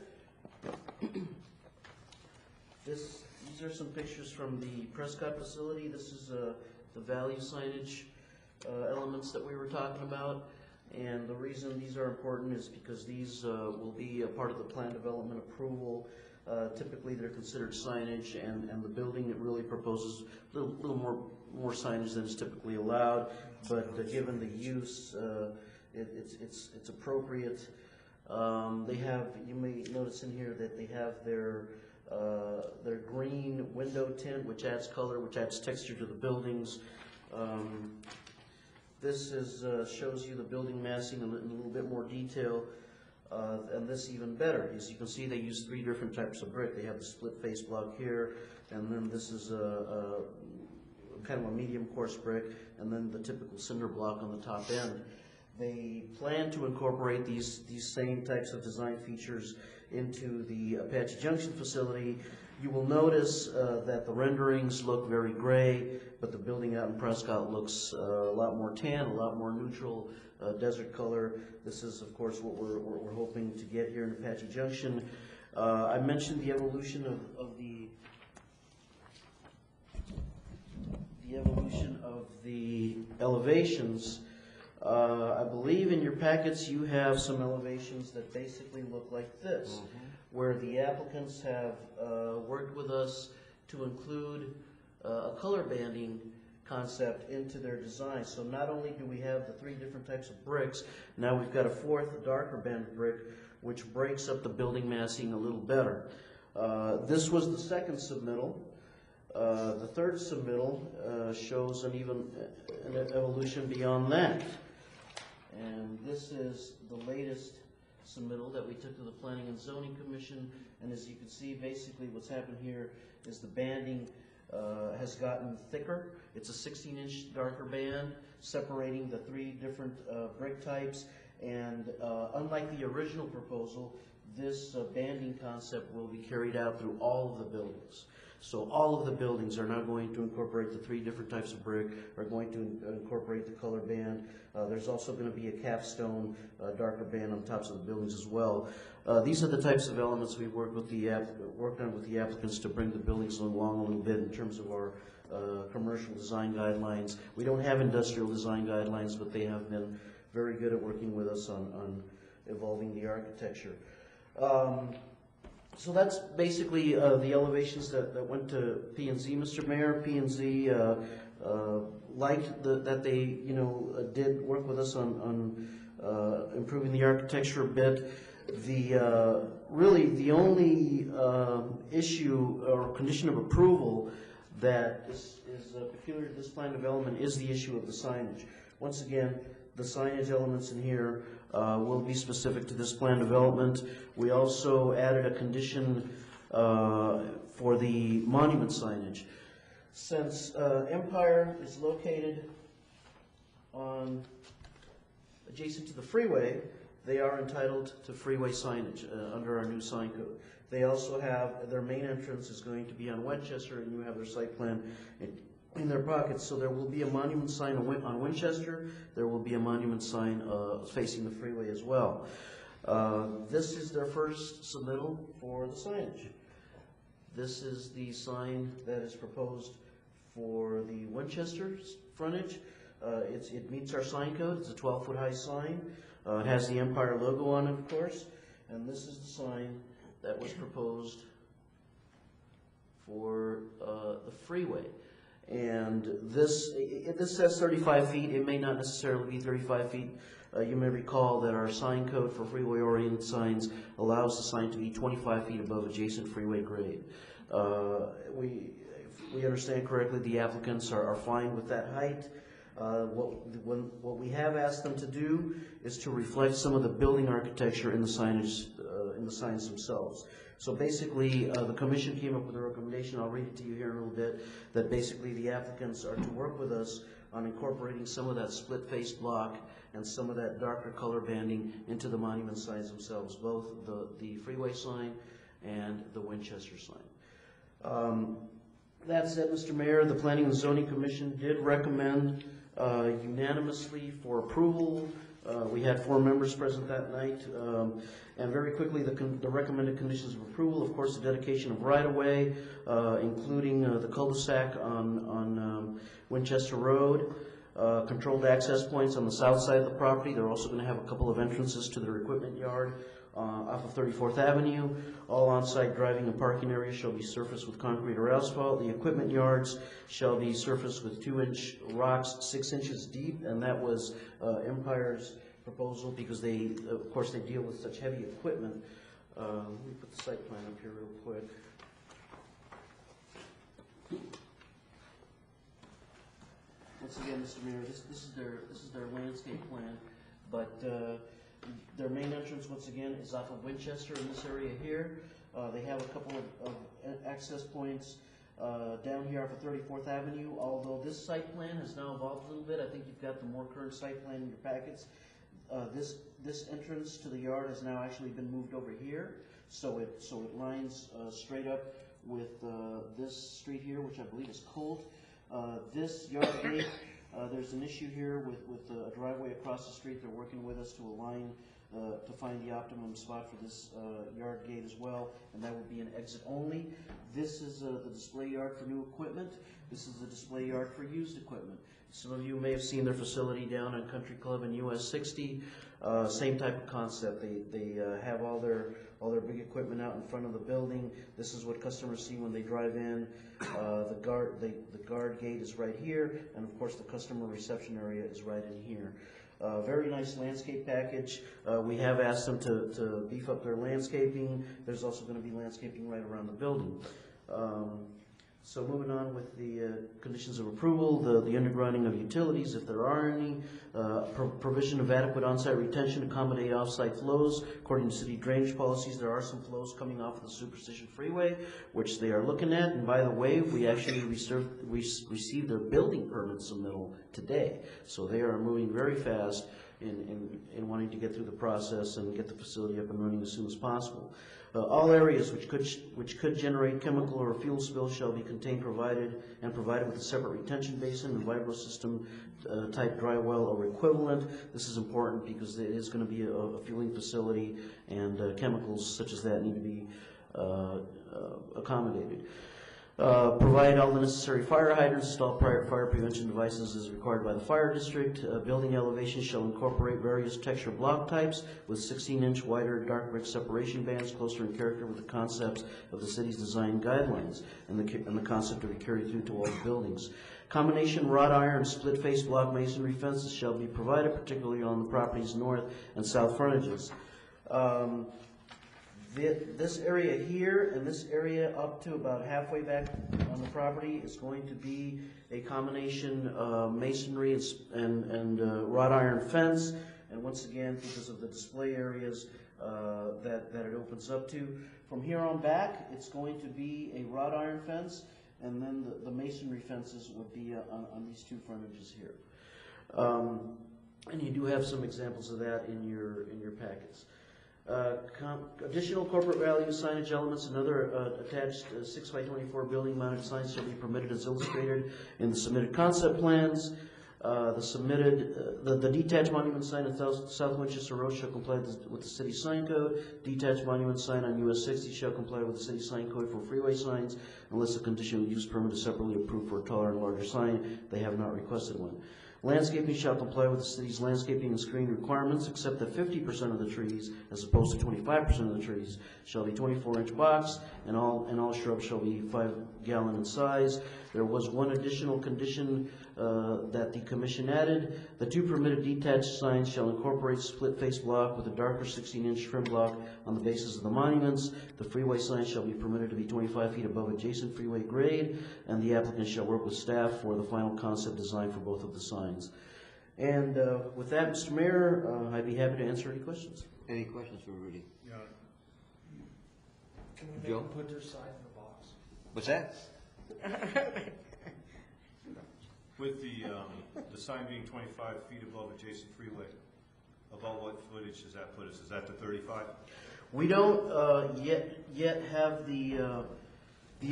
These are some pictures from the Prescott facility. This is the value signage elements that we were talking about. And the reason these are important is because these will be a part of the plan development approval. Typically, they're considered signage, and the building, it really proposes a little more signage than is typically allowed. But given the use, it's appropriate. They have, you may notice in here that they have their green window tint, which adds color, which adds texture to the buildings. This shows you the building massing in a little bit more detail, and this even better. As you can see, they use 3 different types of brick. They have the split face block here, and then this is a kind of a medium coarse brick, and then the typical cinder block on the top end. They plan to incorporate these same types of design features into the Apache Junction facility. You will notice that the renderings look very gray, but the building out in Prescott looks a lot more tan, a lot more neutral desert color. This is, of course, what we're hoping to get here in Apache Junction. I mentioned the evolution of the elevations. I believe in your packets you have some elevations that basically look like this, where the applicants have worked with us to include a color banding concept into their design. So not only do we have the 3 different types of bricks, now we've got a 4th darker banded brick, which breaks up the building massing a little better. This was the 2nd submittal. The 3rd submittal shows an evolution beyond that. And this is the latest submittal that we took to the Planning and Zoning Commission. And as you can see, basically what's happened here is the banding has gotten thicker. It's a 16-inch darker band separating the 3 different brick types. And unlike the original proposal, this banding concept will be carried out through all of the buildings. So all of the buildings are now going to incorporate the 3 different types of brick, are going to incorporate the color band. There's also going to be a capstone darker band on tops of the buildings as well. These are the types of elements we worked on with the applicants to bring the buildings along a little bit in terms of our commercial design guidelines. We don't have industrial design guidelines, but they have been very good at working with us on evolving the architecture. So that's basically the elevations that went to P&Z, Mr. Mayor. P&Z liked that they, did work with us on improving the architecture a bit. Really the only issue or condition of approval that is peculiar to this plan development is the issue of the signage. Once again, the signage elements in here will be specific to this plan development. We also added a condition for the monument signage. Since Empire is located adjacent to the freeway, they are entitled to freeway signage under our new sign code. They also have, their main entrance is going to be on Winchester, and you have their site plan in their pockets. So there will be a monument sign on Winchester. There will be a monument sign facing the freeway as well. This is their first submittal for the signage. This is the sign that is proposed for the Winchester frontage. It meets our sign code. It's a 12-foot high sign. It has the Empire logo on it, of course. And this is the sign that was proposed for the freeway. And this says 35 feet. It may not necessarily be 35 feet. You may recall that our sign code for freeway-oriented signs allows the sign to be 25 feet above adjacent freeway grade. If we understand correctly, the applicants are fine with that height. What we have asked them to do is to reflect some of the building architecture in the signage, in the signs themselves. So basically, the commission came up with a recommendation, I'll read it to you here in a little bit, that basically the applicants are to work with us on incorporating some of that split-faced block and some of that darker color banding into the monument signs themselves, both the freeway sign and the Winchester sign. That said, Mr. Mayor, the Planning and Zoning Commission did recommend unanimously for approval. We had 4 members present that night. And very quickly, the recommended conditions of approval, of course, the dedication of right-of-way, including the cul-de-sac on Winchester Road, controlled access points on the south side of the property. They're also going to have a couple of entrances to their equipment yard off of 34th Avenue. All on-site driving and parking areas shall be surfaced with concrete or asphalt. The equipment yards shall be surfaced with 2-inch rocks 6 inches deep, and that was Empire's proposal because they, of course, they deal with such heavy equipment. Let me put the site plan up here real quick. Once again, Mr. Mayor, this is their landscape plan, but their main entrance, once again, is off of Winchester in this area here. They have a couple of access points down here off of 34th Avenue, although this site plan has now evolved a little bit. I think you've got the more current site plan in your packets. This entrance to the yard has now actually been moved over here. So it lines straight up with this street here, which I believe is Colt. This yard gate, there's an issue here with a driveway across the street. They're working with us to align, to find the optimum spot for this yard gate as well, and that will be an exit only. This is the display yard for new equipment. This is the display yard for used equipment. Some of you may have seen their facility down on Country Club in US 60. Same type of concept. They have all their big equipment out in front of the building. This is what customers see when they drive in. The guard gate is right here, and of course the customer reception area is right in here. Very nice landscape package. We have asked them to beef up their landscaping. There's also going to be landscaping right around the building. So moving on with the conditions of approval, the undergrounding of utilities, if there are any, provision of adequate on-site retention to accommodate off-site flows. According to city drainage policies, there are some flows coming off of the Superstition Freeway, which they are looking at. And by the way, we actually received their building permit submittal today. So they are moving very fast in wanting to get through the process and get the facility up and running as soon as possible. All areas which could generate chemical or fuel spills shall be contained, provided with a separate retention basin and vibro system type dry well or equivalent. This is important because it is going to be a fueling facility, and chemicals such as that need to be accommodated. Provide all the necessary fire hydrants, install fire prevention devices as required by the fire district. Building elevation shall incorporate various texture block types with 16-inch wider dark brick separation bands, closer in character with the concepts of the city's design guidelines and the concept to be carried through to all the buildings. Combination wrought iron split face block masonry fences shall be provided, particularly on the property's north and south frontages. This area here and this area up to about halfway back on the property is going to be a combination masonry and wrought iron fence. And once again, because of the display areas that it opens up to. From here on back, it's going to be a wrought iron fence, and then the masonry fences would be on these two frontages here. And you do have some examples of that in your packets. Additional corporate value signage elements and other attached 6x24 building mounted signs shall be permitted as illustrated in the submitted concept plans. The detached monument sign in South Winchester Road shall comply with the city sign code. Detached monument sign on US 60 shall comply with the city sign code for freeway signs unless a conditional use permit is separately approved for a taller and larger sign. They have not requested one. Landscaping shall comply with the city's landscaping and screening requirements, except that 50% of the trees, as opposed to 25% of the trees, shall be 24-inch box, and all shrubs shall be 5-gallon in size. There was one additional condition that the commission added. The two permitted detached signs shall incorporate split face block with a darker 16-inch trim block on the bases of the monuments. The freeway sign shall be permitted to be 25 feet above adjacent freeway grade, and the applicant shall work with staff for the final concept design for both of the signs. And with that, Mr. Mayor, I'd be happy to answer any questions. Any questions for Rudy? Yeah. Can we make Joe? them put their sign in the box? What's that? With the sign being 25 feet above adjacent freeway, about what footage does that put us? Is that the 35? We don't yet have the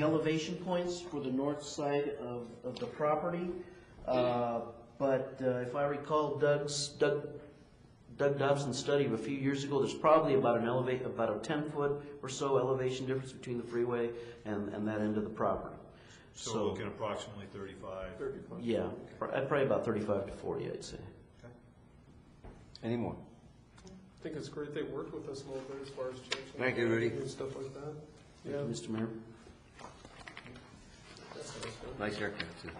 elevation points for the north side of the property. But if I recall Doug Dobson's study of a few years ago, there's probably about a 10-foot or so elevation difference between the freeway and that end of the property. So we're looking approximately 35? 35. Yeah, probably about 35 to 40, I'd say. Okay. Any more? I think it's great they worked with us a little bit as far as changing. Thank you, Rudy. And stuff like that. Thank you, Mr. Mayor. Nice haircut, too.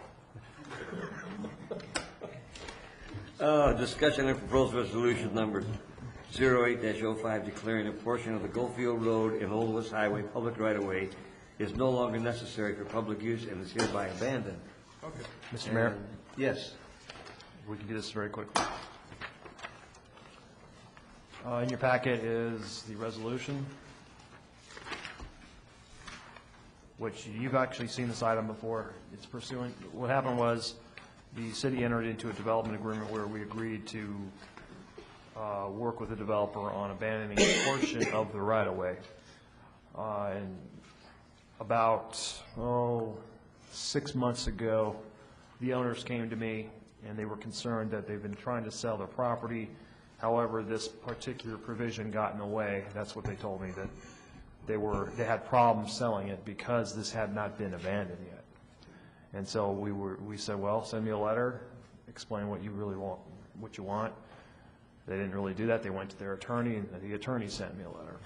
Discussion and proposed resolution number 08-05 declaring a portion of the Goldfield Road and Old West Highway public right-of-way is no longer necessary for public use and is hereby abandoned. Okay. Mr. Mayor? Yes. We can do this very quickly. In your packet is the resolution, which you've actually seen this item before. It's pursuing, what happened was the city entered into a development agreement where we agreed to work with the developer on abandoning a portion of the right-of-way. And about, 6 months ago, the owners came to me, and they were concerned that they've been trying to sell their property. However, this particular provision got in the way. That's what they told me, that they had problems selling it because this had not been abandoned yet. And so we said, well, send me a letter, explain what you really want, what you want. They didn't really do that. They went to their attorney, and the attorney sent me a letter.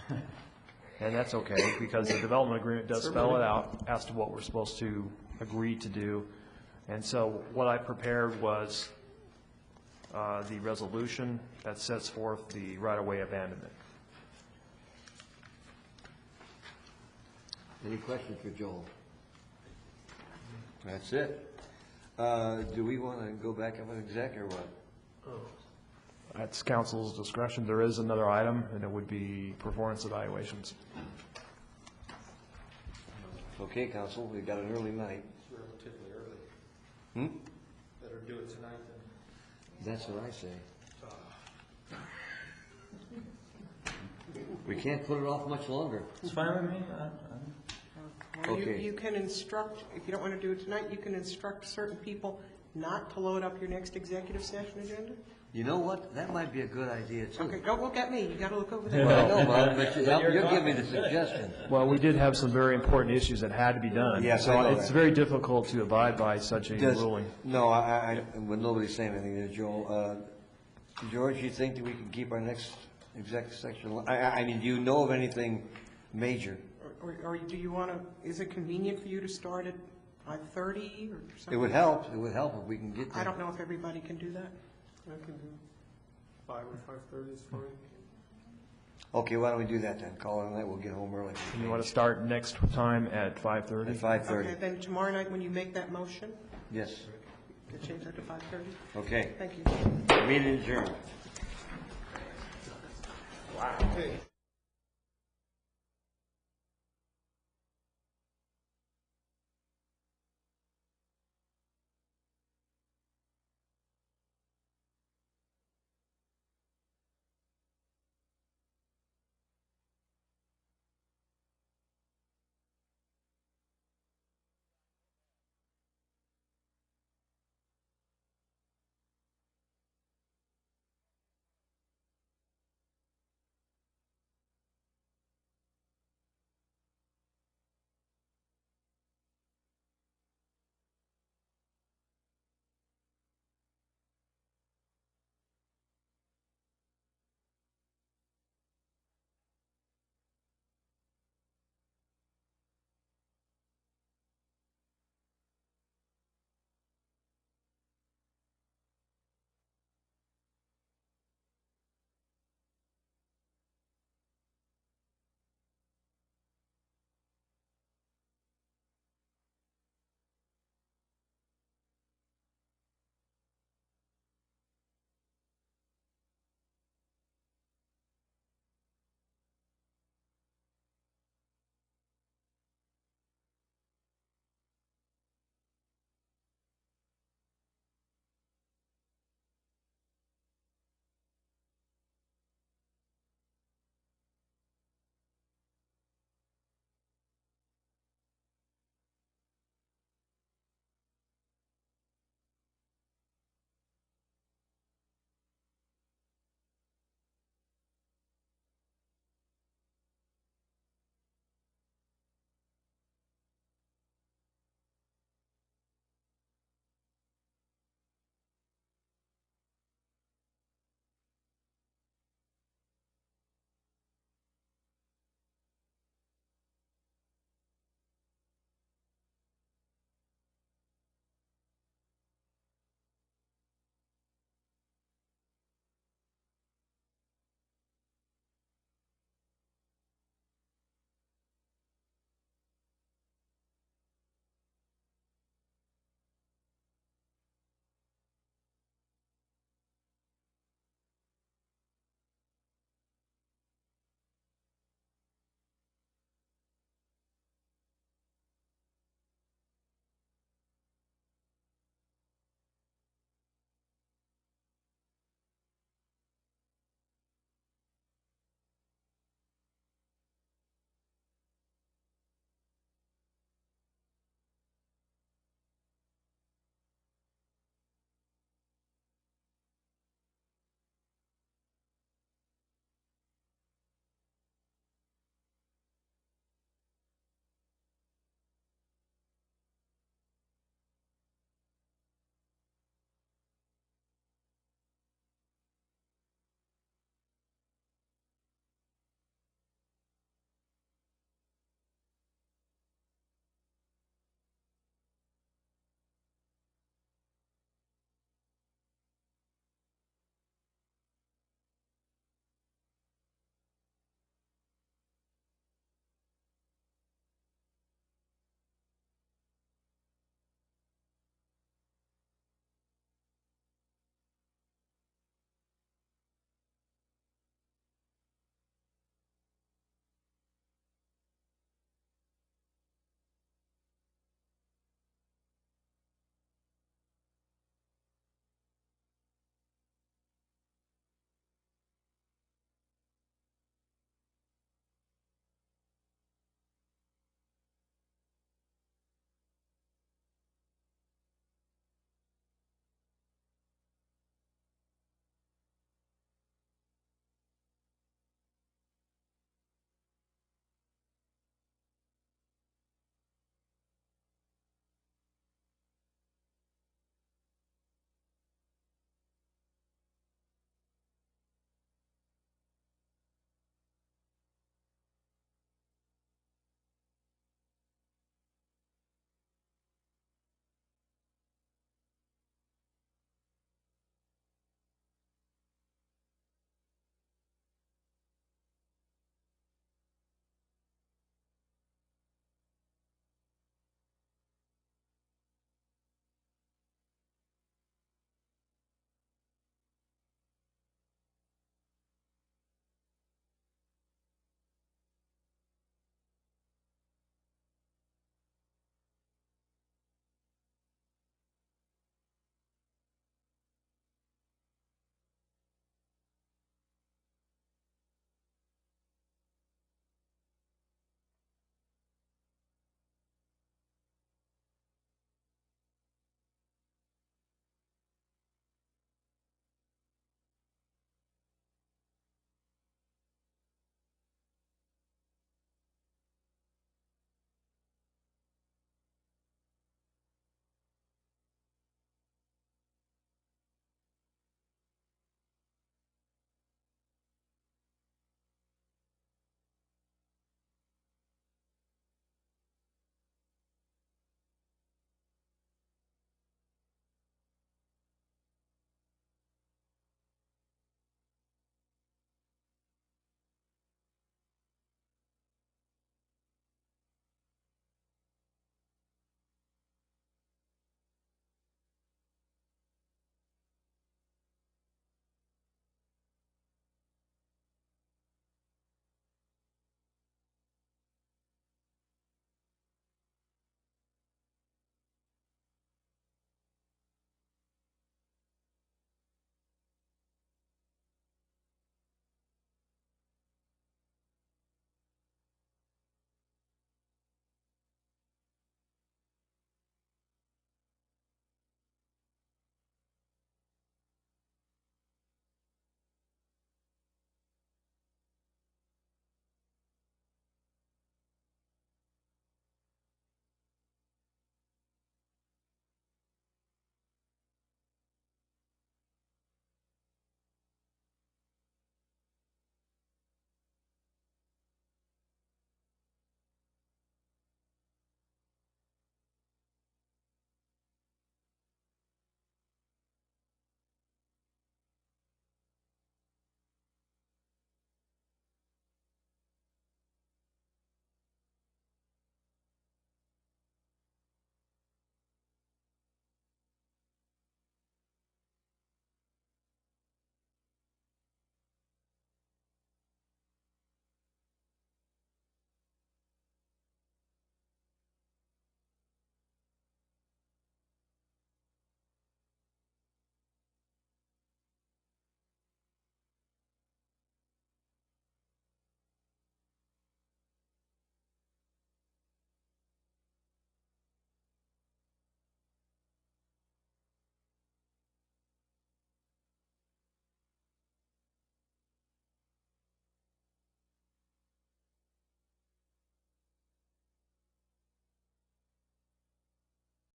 And that's okay, because the development agreement does spell it out as to what we're supposed to agree to do. And so what I prepared was the resolution that sets forth the right-of-way abandonment. Any questions for Joel? That's it. Do we want to go back up an exec or what? That's council's discretion. There is another item, and it would be performance evaluations. Okay, council, we've got an early night. It's relatively early. Better do it tonight than. That's what I say. We can't put it off much longer. It's fine with me. Well, Okay. You can instruct, if you don't want to do it tonight, you can instruct certain people not to load up your next executive session agenda. You know what? That might be a good idea, too. Okay, don't look at me, you gotta look over there. Well, I know, Bob, but you're giving me the suggestion. Well, we did have some very important issues that had to be done. Yes, so I know it's that. very difficult to abide by such a ruling. No, well, nobody's saying anything there, Joel. George, you think that we can keep our next executive section? I mean, do you know of anything major? Or do you want to, is it convenient for you to start at 5:30 or something? It would help if we can get there. I don't know if everybody can do that. I can do 5 or 5:30 is fine. Okay, why don't we do that then? Call it a night, we'll get home early. And you want to start next time at 5:30? At 5:30. Okay, then tomorrow night when you make that motion, Yes. change that to 5:30? Okay. Thank you. Meeting adjourned. Wow.